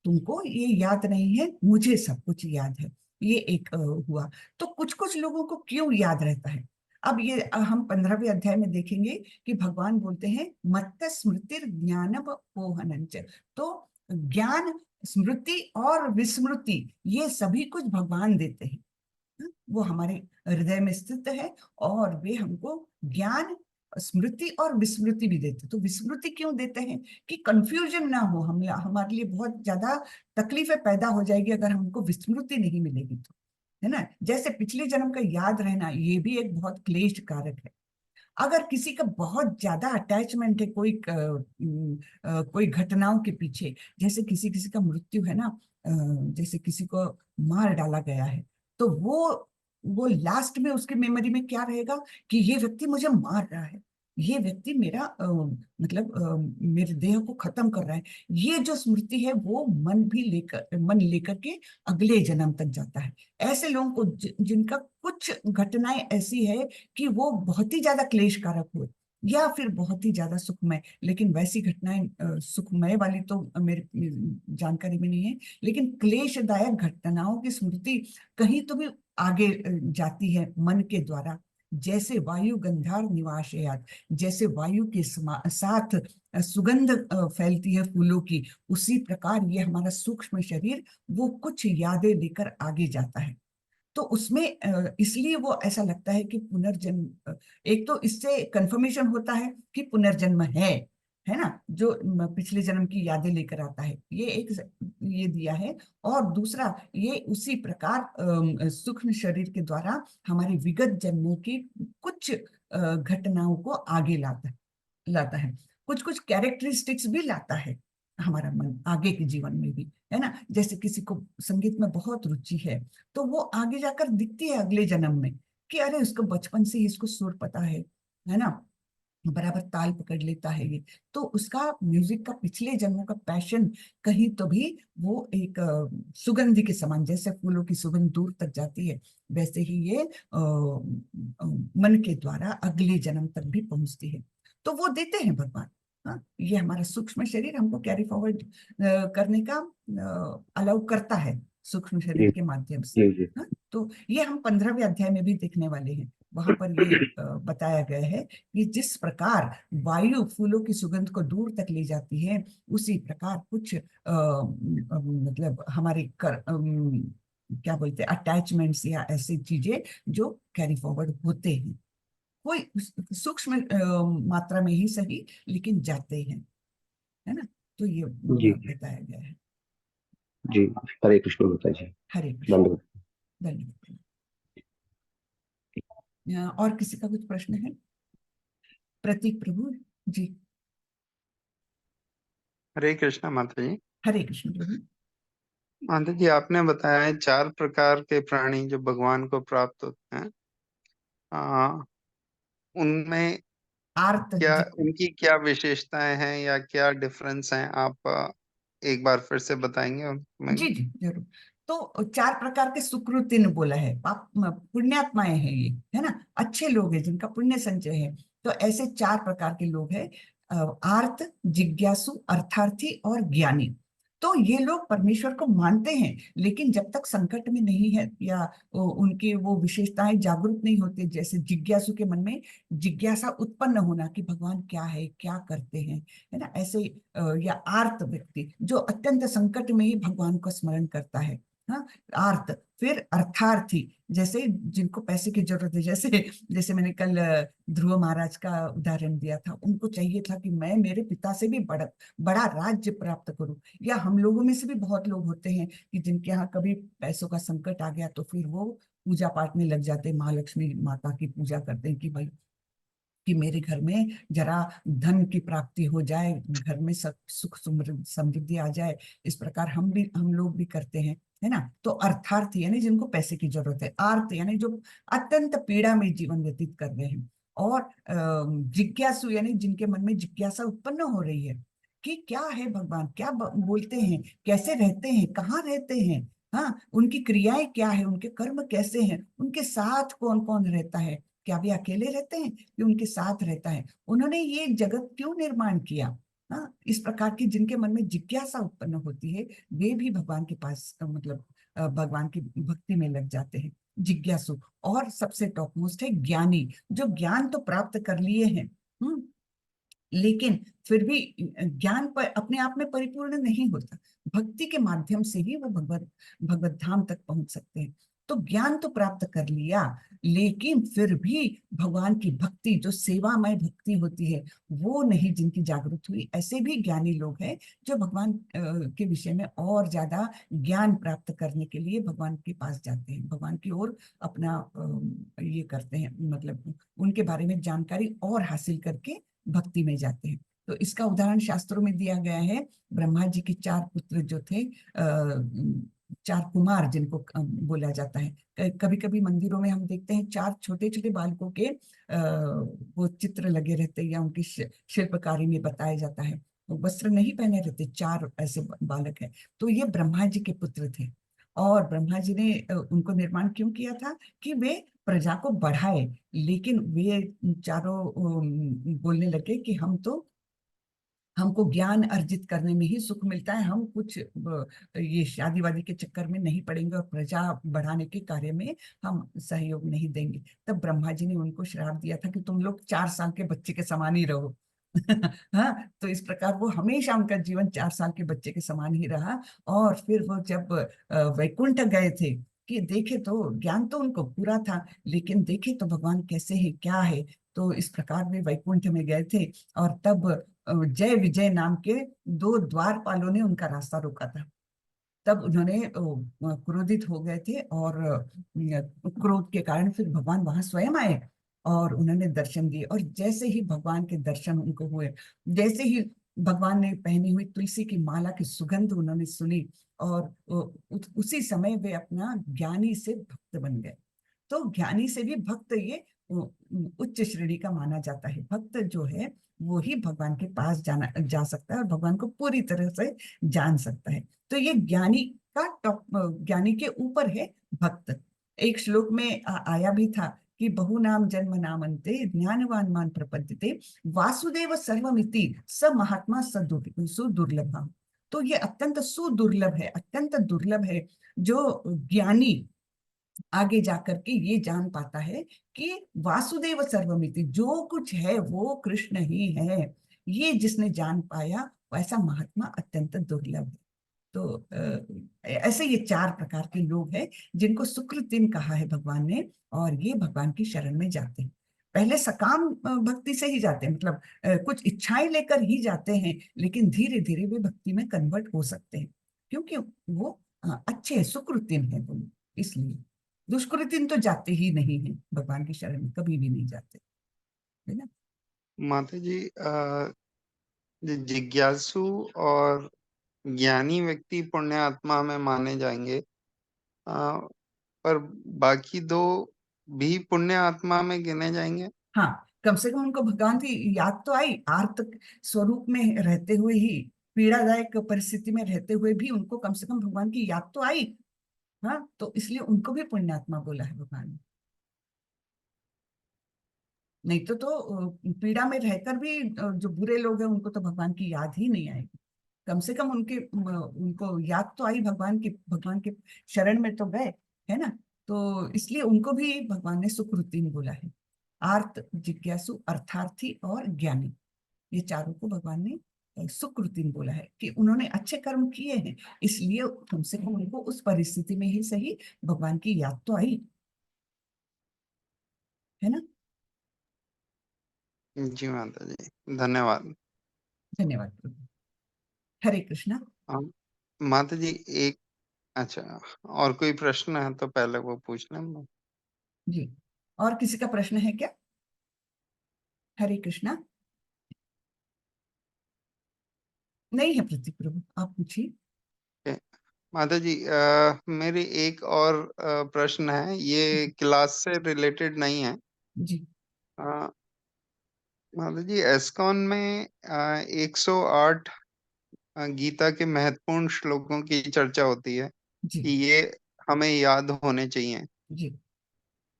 तुमको ये याद नहीं है, मुझे सब कुछ याद है। ये एक हुआ। तो कुछ कुछ लोगों को क्यों याद रहता है? अब ये हम 15वें अध्याय में देखेंगे कि भगवान बोलते हैं मत्त स्मृतिर ज्ञानम पोहनंच। तो ज्ञान, स्मृति और विस्मृति, ये सभी कुछ भगवान देते हैं। वो हमारे हृदय में स्थित है और वे हमको ज्ञान, स्मृति और विस्मृति भी देते। तो विस्मृति क्यों देते हैं? कि कंफ्यूजन ना हो। हम हमारे लिए बहुत ज्यादा तकलीफें पैदा हो जाएगी अगर हमको विस्मृति नहीं मिलेगी तो, है ना। जैसे पिछले जन्म का याद रहना, ये भी एक बहुत क्लेश कारक है। अगर किसी का बहुत ज्यादा अटैचमेंट है कोई घटनाओं के पीछे, जैसे किसी किसी का मृत्यु है ना, जैसे किसी को मार डाला गया है, तो वो लास्ट में उसके मेमोरी में क्या रहेगा कि ये व्यक्ति मुझे मार रहा है, ये व्यक्ति मेरा मतलब मेरे देह को खत्म कर रहा है। ये जो स्मृति है वो मन लेकर के अगले जन्म तक जाता है। ऐसे लोगों को जिनका कुछ घटनाएं ऐसी है कि वो बहुत ही ज्यादा क्लेशकारक हुए या फिर बहुत ही ज्यादा सुखमय, लेकिन वैसी घटनाएं सुखमय वाली तो मेरी जानकारी में नहीं है, लेकिन क्लेशदायक घटनाओं की स्मृति कहीं तो भी आगे जाती है मन के द्वारा। जैसे वायु गंधार निवासयात, जैसे वायु के साथ सुगंध फैलती है फूलों की, उसी प्रकार ये हमारा सूक्ष्म शरीर वो कुछ यादें लेकर आगे जाता है। तो उसमें इसलिए वो ऐसा लगता है कि पुनर्जन्म, एक तो इससे कंफर्मेशन होता है कि पुनर्जन्म है ना, जो पिछले जन्म की यादें लेकर आता है, ये एक ये दिया है। और दूसरा, ये उसी प्रकार सूक्ष्म शरीर के द्वारा हमारे विगत जन्मों की कुछ घटनाओं को आगे लाता है। कुछ कुछ कैरेक्टरिस्टिक्स भी लाता है हमारा मन आगे के जीवन में भी, है ना। जैसे किसी को संगीत में बहुत रुचि है, तो वो आगे जाकर दिखती है अगले जन्म में कि अरे उसको बचपन से ही इसको सुर पता है ना, बराबर ताल पकड़ लेता है ये। तो उसका म्यूजिक का पिछले जन्मों का पैशन कहीं तो भी वो एक सुगंधि के समान, जैसे फूलों की सुगंध दूर तक जाती है, वैसे ही ये मन के द्वारा अगले जन्म तक भी पहुंचती है। तो वो देते हैं भगवान। हाँ, ये हमारा सूक्ष्म शरीर हमको कैरी फॉरवर्ड करने का अलाउ करता है सूक्ष्म शरीर जी के माध्यम से। जी जी हाँ, तो ये हम 15वें अध्याय में भी देखने वाले हैं। वहां पर ये बताया गया है कि जिस प्रकार वायु फूलों की सुगंध को दूर तक ले जाती है, उसी प्रकार कुछ मतलब हमारे क्या बोलते हैं अटैचमेंट्स या ऐसी चीजें जो कैरी फॉरवर्ड होते हैं, कोई सूक्ष्म मात्रा में ही सही, लेकिन जाते हैं, है ना। तो ये जी बताया गया है। जी। हरे कृष्ण माता जी। हरे कृष्ण। धन्यवाद। धन्यवाद। और किसी का कुछ प्रश्न है? प्रतीक प्रभु जी। हरे कृष्णा माता जी। हरे कृष्ण प्रभु। माता जी, आपने बताया है 4 प्रकार के प्राणी जो भगवान को प्राप्त होते हैं। उनमें आर्त क्या, जिज्ञासु। उनकी क्या विशेषताएं हैं या क्या डिफरेंस हैं? आप एक बार फिर से बताएंगे उनमें? जी जी जरूर। तो 4 प्रकार के सुकृतिन बोला है। पाप पुण्यात्माएं हैं ये, है ना, अच्छे लोग हैं जिनका पुण्य संचय है। तो ऐसे 4 प्रकार के लोग हैं, आर्त, जिज्ञासु, अर्थार्थी और ज्ञानी। तो ये लोग परमेश्वर को मानते हैं, लेकिन जब तक संकट में नहीं है या उनकी वो विशेषताएं जागरूक नहीं होते, जैसे जिज्ञासु के मन में जिज्ञासा उत्पन्न होना कि भगवान क्या है, क्या करते हैं, है ना, ऐसे या आर्त व्यक्ति जो अत्यंत संकट में ही भगवान को स्मरण करता है, हाँ, आर्त, फिर अर्थार्थी, जैसे जिनको पैसे की जरूरत है, जैसे जैसे मैंने कल ध्रुव महाराज का उदाहरण दिया था, उनको चाहिए था कि मैं मेरे पिता से भी बड़ा बड़ा राज्य प्राप्त करूं। या हम लोगों में से भी बहुत लोग होते हैं कि जिनके यहाँ कभी पैसों का संकट आ गया तो फिर वो पूजा पाठ में लग जाते हैं, महालक्ष्मी माता की पूजा करते हैं कि भाई कि मेरे घर में जरा धन की प्राप्ति हो जाए, घर में सब सुख समृद्धि आ जाए। इस प्रकार हम लोग भी करते हैं, है ना। तो अर्थार्थ यानी जिनको पैसे की जरूरत है, आर्थ यानी जो अत्यंत पीड़ा में जीवन व्यतीत कर रहे हैं, और जिज्ञासु यानी जिनके मन में जिज्ञासा उत्पन्न हो रही है कि क्या है भगवान, क्या बोलते हैं, कैसे रहते हैं, कहाँ रहते हैं, हाँ, उनकी क्रियाएं क्या है, उनके कर्म कैसे हैं, उनके साथ कौन कौन रहता है, क्या वे अकेले रहते हैं कि उनके साथ रहता है, उन्होंने ये जगत क्यों निर्माण किया। हाँ, इस प्रकार की जिनके मन में जिज्ञासा उत्पन्न होती है, वे भी भगवान के पास मतलब भगवान की भक्ति में लग जाते हैं, जिज्ञासु। और सबसे टॉप मोस्ट है ज्ञानी, जो ज्ञान तो प्राप्त कर लिए हैं, लेकिन फिर भी ज्ञान पर अपने आप में परिपूर्ण नहीं होता, भक्ति के माध्यम से ही वो भगवत धाम तक पहुंच सकते हैं। तो ज्ञान तो प्राप्त कर लिया, लेकिन फिर भी भगवान की भक्ति, जो सेवामय भक्ति होती है, वो नहीं जिनकी जागृत हुई, ऐसे भी ज्ञानी लोग हैं जो भगवान के विषय में और ज्यादा ज्ञान प्राप्त करने के लिए भगवान के पास जाते हैं, भगवान की ओर अपना ये करते हैं, मतलब उनके बारे में जानकारी और हासिल करके भक्ति में जाते हैं। तो इसका उदाहरण शास्त्रों में दिया गया है। ब्रह्मा जी के 4 पुत्र जो थे, 4 कुमार जिनको बोला जाता है। कभी कभी मंदिरों में हम देखते हैं 4 छोटे छोटे बालकों के वो चित्र लगे रहते हैं, या उनकी शिल्पकारी में बताया जाता है। वो वस्त्र नहीं पहने रहते, 4 ऐसे बालक हैं। तो ये ब्रह्मा जी के पुत्र थे, और ब्रह्मा जी ने उनको निर्माण क्यों किया था कि वे प्रजा को बढ़ाए। लेकिन वे चारों बोलने लगे कि हमको ज्ञान अर्जित करने में ही सुख मिलता है, हम कुछ ये शादी वादी के चक्कर में नहीं पड़ेंगे, और प्रजा बढ़ाने के कार्य में हम सहयोग नहीं देंगे। तब ब्रह्मा जी ने उनको श्राप दिया था कि तुम लोग 4 साल के बच्चे के समान ही रहो। हाँ, तो इस प्रकार वो हमेशा उनका जीवन 4 साल के बच्चे के समान ही रहा। और फिर वो जब वैकुंठ गए थे, कि देखे तो ज्ञान तो उनको पूरा था, लेकिन देखे तो भगवान कैसे है, क्या है। तो इस प्रकार वे वैकुंठ में गए थे, और तब जय विजय नाम के 2 द्वारपालों ने उनका रास्ता रोका था। तब उन्होंने क्रोधित हो गए थे, और क्रोध के कारण फिर भगवान वहां स्वयं आए और उन्होंने दर्शन दिए। और जैसे ही भगवान के दर्शन उनको हुए, जैसे ही भगवान ने पहनी हुई तुलसी की माला की सुगंध उन्होंने सुनी, और उसी समय वे अपना ज्ञानी से भक्त बन गए। तो ज्ञानी से भी भक्त ये उच्च श्रेणी का माना जाता है। भक्त जो है वो ही भगवान के पास जा सकता है, और भगवान को पूरी तरह से जान सकता है। तो ये ज्ञानी का टॉप, ज्ञानी के ऊपर है भक्त। एक श्लोक में आया भी था कि बहुनाम जन्म नामन्ते ज्ञानवान मान प्रपद्यते वासुदेव सर्वमिति स महात्मा सुदुर्लभ। तो ये अत्यंत सुदुर्लभ है, अत्यंत दुर्लभ है, जो ज्ञानी आगे जाकर के ये जान पाता है कि वासुदेव सर्वमिति, जो कुछ है वो कृष्ण ही है। ये जिसने जान पाया, वैसा महात्मा अत्यंत दुर्लभ है। तो ऐसे ये 4 प्रकार के लोग हैं जिनको सुकृतिन कहा है भगवान ने, और ये भगवान की शरण में जाते हैं। पहले सकाम भक्ति से ही जाते हैं, मतलब कुछ इच्छाएं लेकर ही जाते हैं, लेकिन धीरे धीरे वे भक्ति में कन्वर्ट हो सकते हैं, क्योंकि वो अच्छे सुकृतिन है वो। इसलिए दुष्कृतिन तो जाते ही नहीं है, भगवान की शरण में कभी भी नहीं जाते, है ना। माता जी, जिज्ञासु और ज्ञानी व्यक्ति पुण्य आत्मा में माने जाएंगे, पर बाकी 2 भी पुण्य आत्मा में गिने जाएंगे। हाँ, कम से कम उनको भगवान की याद तो आई, आर्त स्वरूप में रहते हुए ही, पीड़ादायक परिस्थिति में रहते हुए भी उनको कम से कम भगवान की याद तो आई। हाँ, तो इसलिए उनको भी पुण्यात्मा बोला है भगवान ने। नहीं तो पीड़ा में रहकर भी जो बुरे लोग हैं उनको तो भगवान की याद ही नहीं आएगी। कम से कम उनको याद तो आई भगवान के शरण में तो गए, है ना। तो इसलिए उनको भी भगवान ने सुकृतिन बोला है। आर्त, जिज्ञासु, अर्थार्थी और ज्ञानी, ये चारों को भगवान ने सुकृतिन बोला है कि उन्होंने अच्छे कर्म किए हैं, इसलिए कम से कम उनको उस परिस्थिति में ही सही भगवान की याद तो आई, है ना। जी माता जी, धन्यवाद। धन्यवाद प्रभु। हरे कृष्णा। हाँ, माता जी एक, अच्छा, और कोई प्रश्न है तो पहले वो पूछ लें। जी, और किसी का प्रश्न है क्या? हरे कृष्णा। नहीं है प्रतीक प्रभु, आप पूछिए। माता जी मेरी एक और प्रश्न है, ये क्लास से रिलेटेड नहीं है। जी अ, माता जी एस्कॉन में 108 गीता के महत्वपूर्ण श्लोकों की चर्चा होती है जी कि ये हमें याद होने चाहिए, जी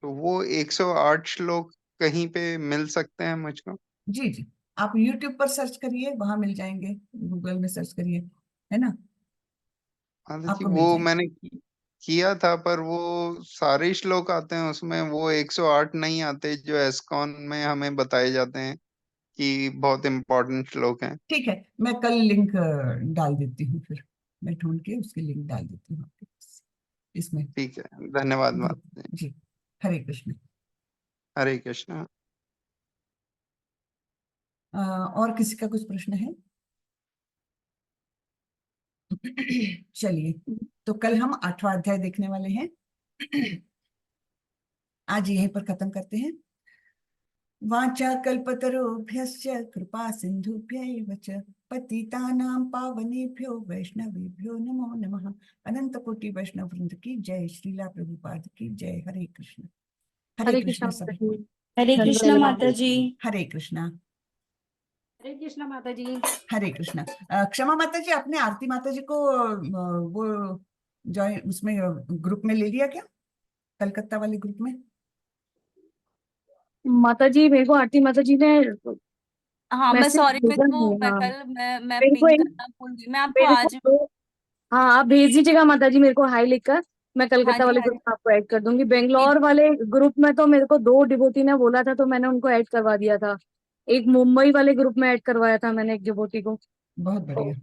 तो वो 108 श्लोक कहीं पे मिल सकते हैं मुझको? जी जी, आप YouTube पर सर्च करिए, वहां मिल जाएंगे, गूगल में सर्च करिए, है ना, माता जी आपको मिल वो जाएंगे। मैंने किया था, पर वो सारे श्लोक आते हैं उसमें, वो 108 नहीं आते जो एस्कॉन में हमें बताए जाते हैं कि बहुत इम्पोर्टेंट श्लोक हैं। ठीक है, मैं कल लिंक डाल देती हूँ, फिर मैं ढूंढ के उसकी लिंक डाल देती हूँ आपके पास, इसमें ठीक है, धन्यवाद ग्रुप। माता जी। जी, हरे कृष्ण। हरे कृष्णा। और किसी का कुछ प्रश्न है? चलिए, तो कल हम 8वां अध्याय देखने वाले हैं। आज यहीं पर खत्म करते हैं। वाचा कल्पतरुभ्यश्च कृपा सिन्धुभ्यैव च पतितानां पावनेभ्यो वैष्णवेभ्यो नमो नमः। अनंत कोटि वैष्णव वृंद की जय, श्रीला प्रभुपाद की जय। हरे कृष्ण। हरे हरे कृष्ण कृष्णा माता सब। जी। हरे कृष्णा धन्यवाद। माता जी। हरे कृष्णा। हरे कृष्णा माता जी। हरे कृष्णा। क्षमा माता जी, आपने आरती माता जी को वो जॉइन उसमें ग्रुप में ले लिया क्या, कलकत्ता वाले ग्रुप में? माता जी मेरे को आरती माता जी ने हाँ, मैं मैसेज सॉरी, भेजा मेरे को है। मैं हाँ, कल मैं मेरे को पिंग करना भूल गई। मैं आपको मेरे को आज, हाँ आप भेज दीजिएगा माता जी मेरे को हाई लिखकर। मैं हाँ कलकत्ता जी वाले हाँ ग्रुप जी, में आपको ऐड कर दूंगी। बेंगलोर वाले ग्रुप में तो मेरे को 2 डिवोटी ने बोला था, तो मैंने उनको ऐड करवा दिया था। एक मुंबई वाले ग्रुप में ऐड करवाया था मैंने एक डिवोटी को। बहुत तो बढ़िया,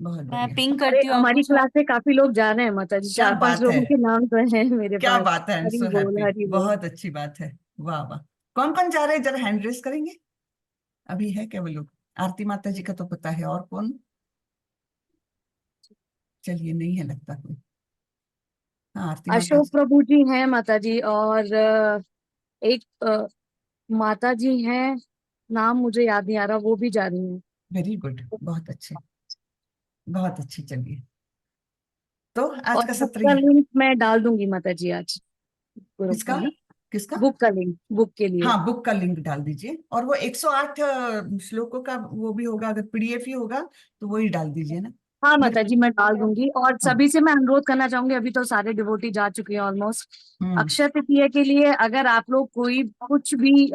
बहुत मैं बढ़िया। पिंग हमारे करती हूँ आपको हमारी सब। क्लास से काफी लोग जा रहे हैं माता जी, क्या 4-5 बात है, लोगों के नाम तो हैं मेरे क्या पास। बात है, आई एम हरी सो बोल हैप्पी, हरी बोल। बहुत अच्छी बात है। वाह वाह। कौन कौन जा रहे हैं, जरा हैंड रेस करेंगे? अभी है क्या वो लोग? आरती माता जी का तो पता है, और कौन? चलिए, नहीं है लगता कोई। हाँ, आरती माता अशोक जी। प्रभु जी हैं माता जी, और एक माता जी हैं, नाम मुझे याद नहीं आ रहा, वो भी जा रही हैं। वेरी गुड, बहुत अच्छे, बहुत अच्छी। चलिए, तो आज और का बुक सत्र का ये। लिंक मैं डाल दूंगी माता जी आज ग्रुप किसका? में ना। किसका? बुक का लिंक, बुक के लिए। हाँ, बुक का लिंक डाल दीजिए, और वो 108 श्लोकों का वो भी होगा, अगर पीडीएफ ही होगा तो वही डाल दीजिए ना। हाँ मेरे माता जी मैं डाल दूंगी, और हाँ। सभी से मैं अनुरोध करना चाहूंगी, अभी तो सारे डिवोटी जा चुके हैं ऑलमोस्ट। हम्म। अक्षय तृतीया के लिए अगर आप लोग कोई कुछ भी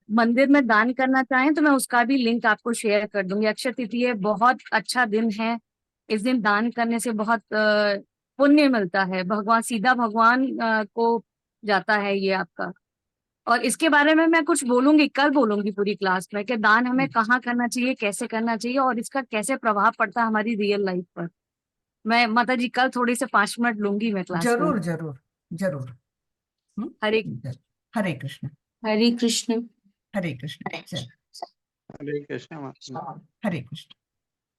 मंदिर में दान करना चाहें तो मैं उसका भी लिंक आपको शेयर कर दूंगी। अक्षय तृतीया बहुत अच्छा दिन है, इस दिन दान करने से बहुत पुण्य मिलता है, भगवान सीधा भगवान को जाता है ये आपका। और इसके बारे में मैं कुछ बोलूंगी, कल बोलूंगी पूरी क्लास में कि दान हमें कहाँ करना चाहिए, कैसे करना चाहिए, और इसका कैसे प्रभाव पड़ता है हमारी रियल लाइफ पर। मैं माता जी कल थोड़ी से 5 मिनट लूंगी मैं क्लास में। जरूर जरूर जरूर। हरे जरूर। हरे कृष्ण। हरे कृष्ण। हरे कृष्ण। चल। हरे कृष्णा माता जी। हरे कृष्ण।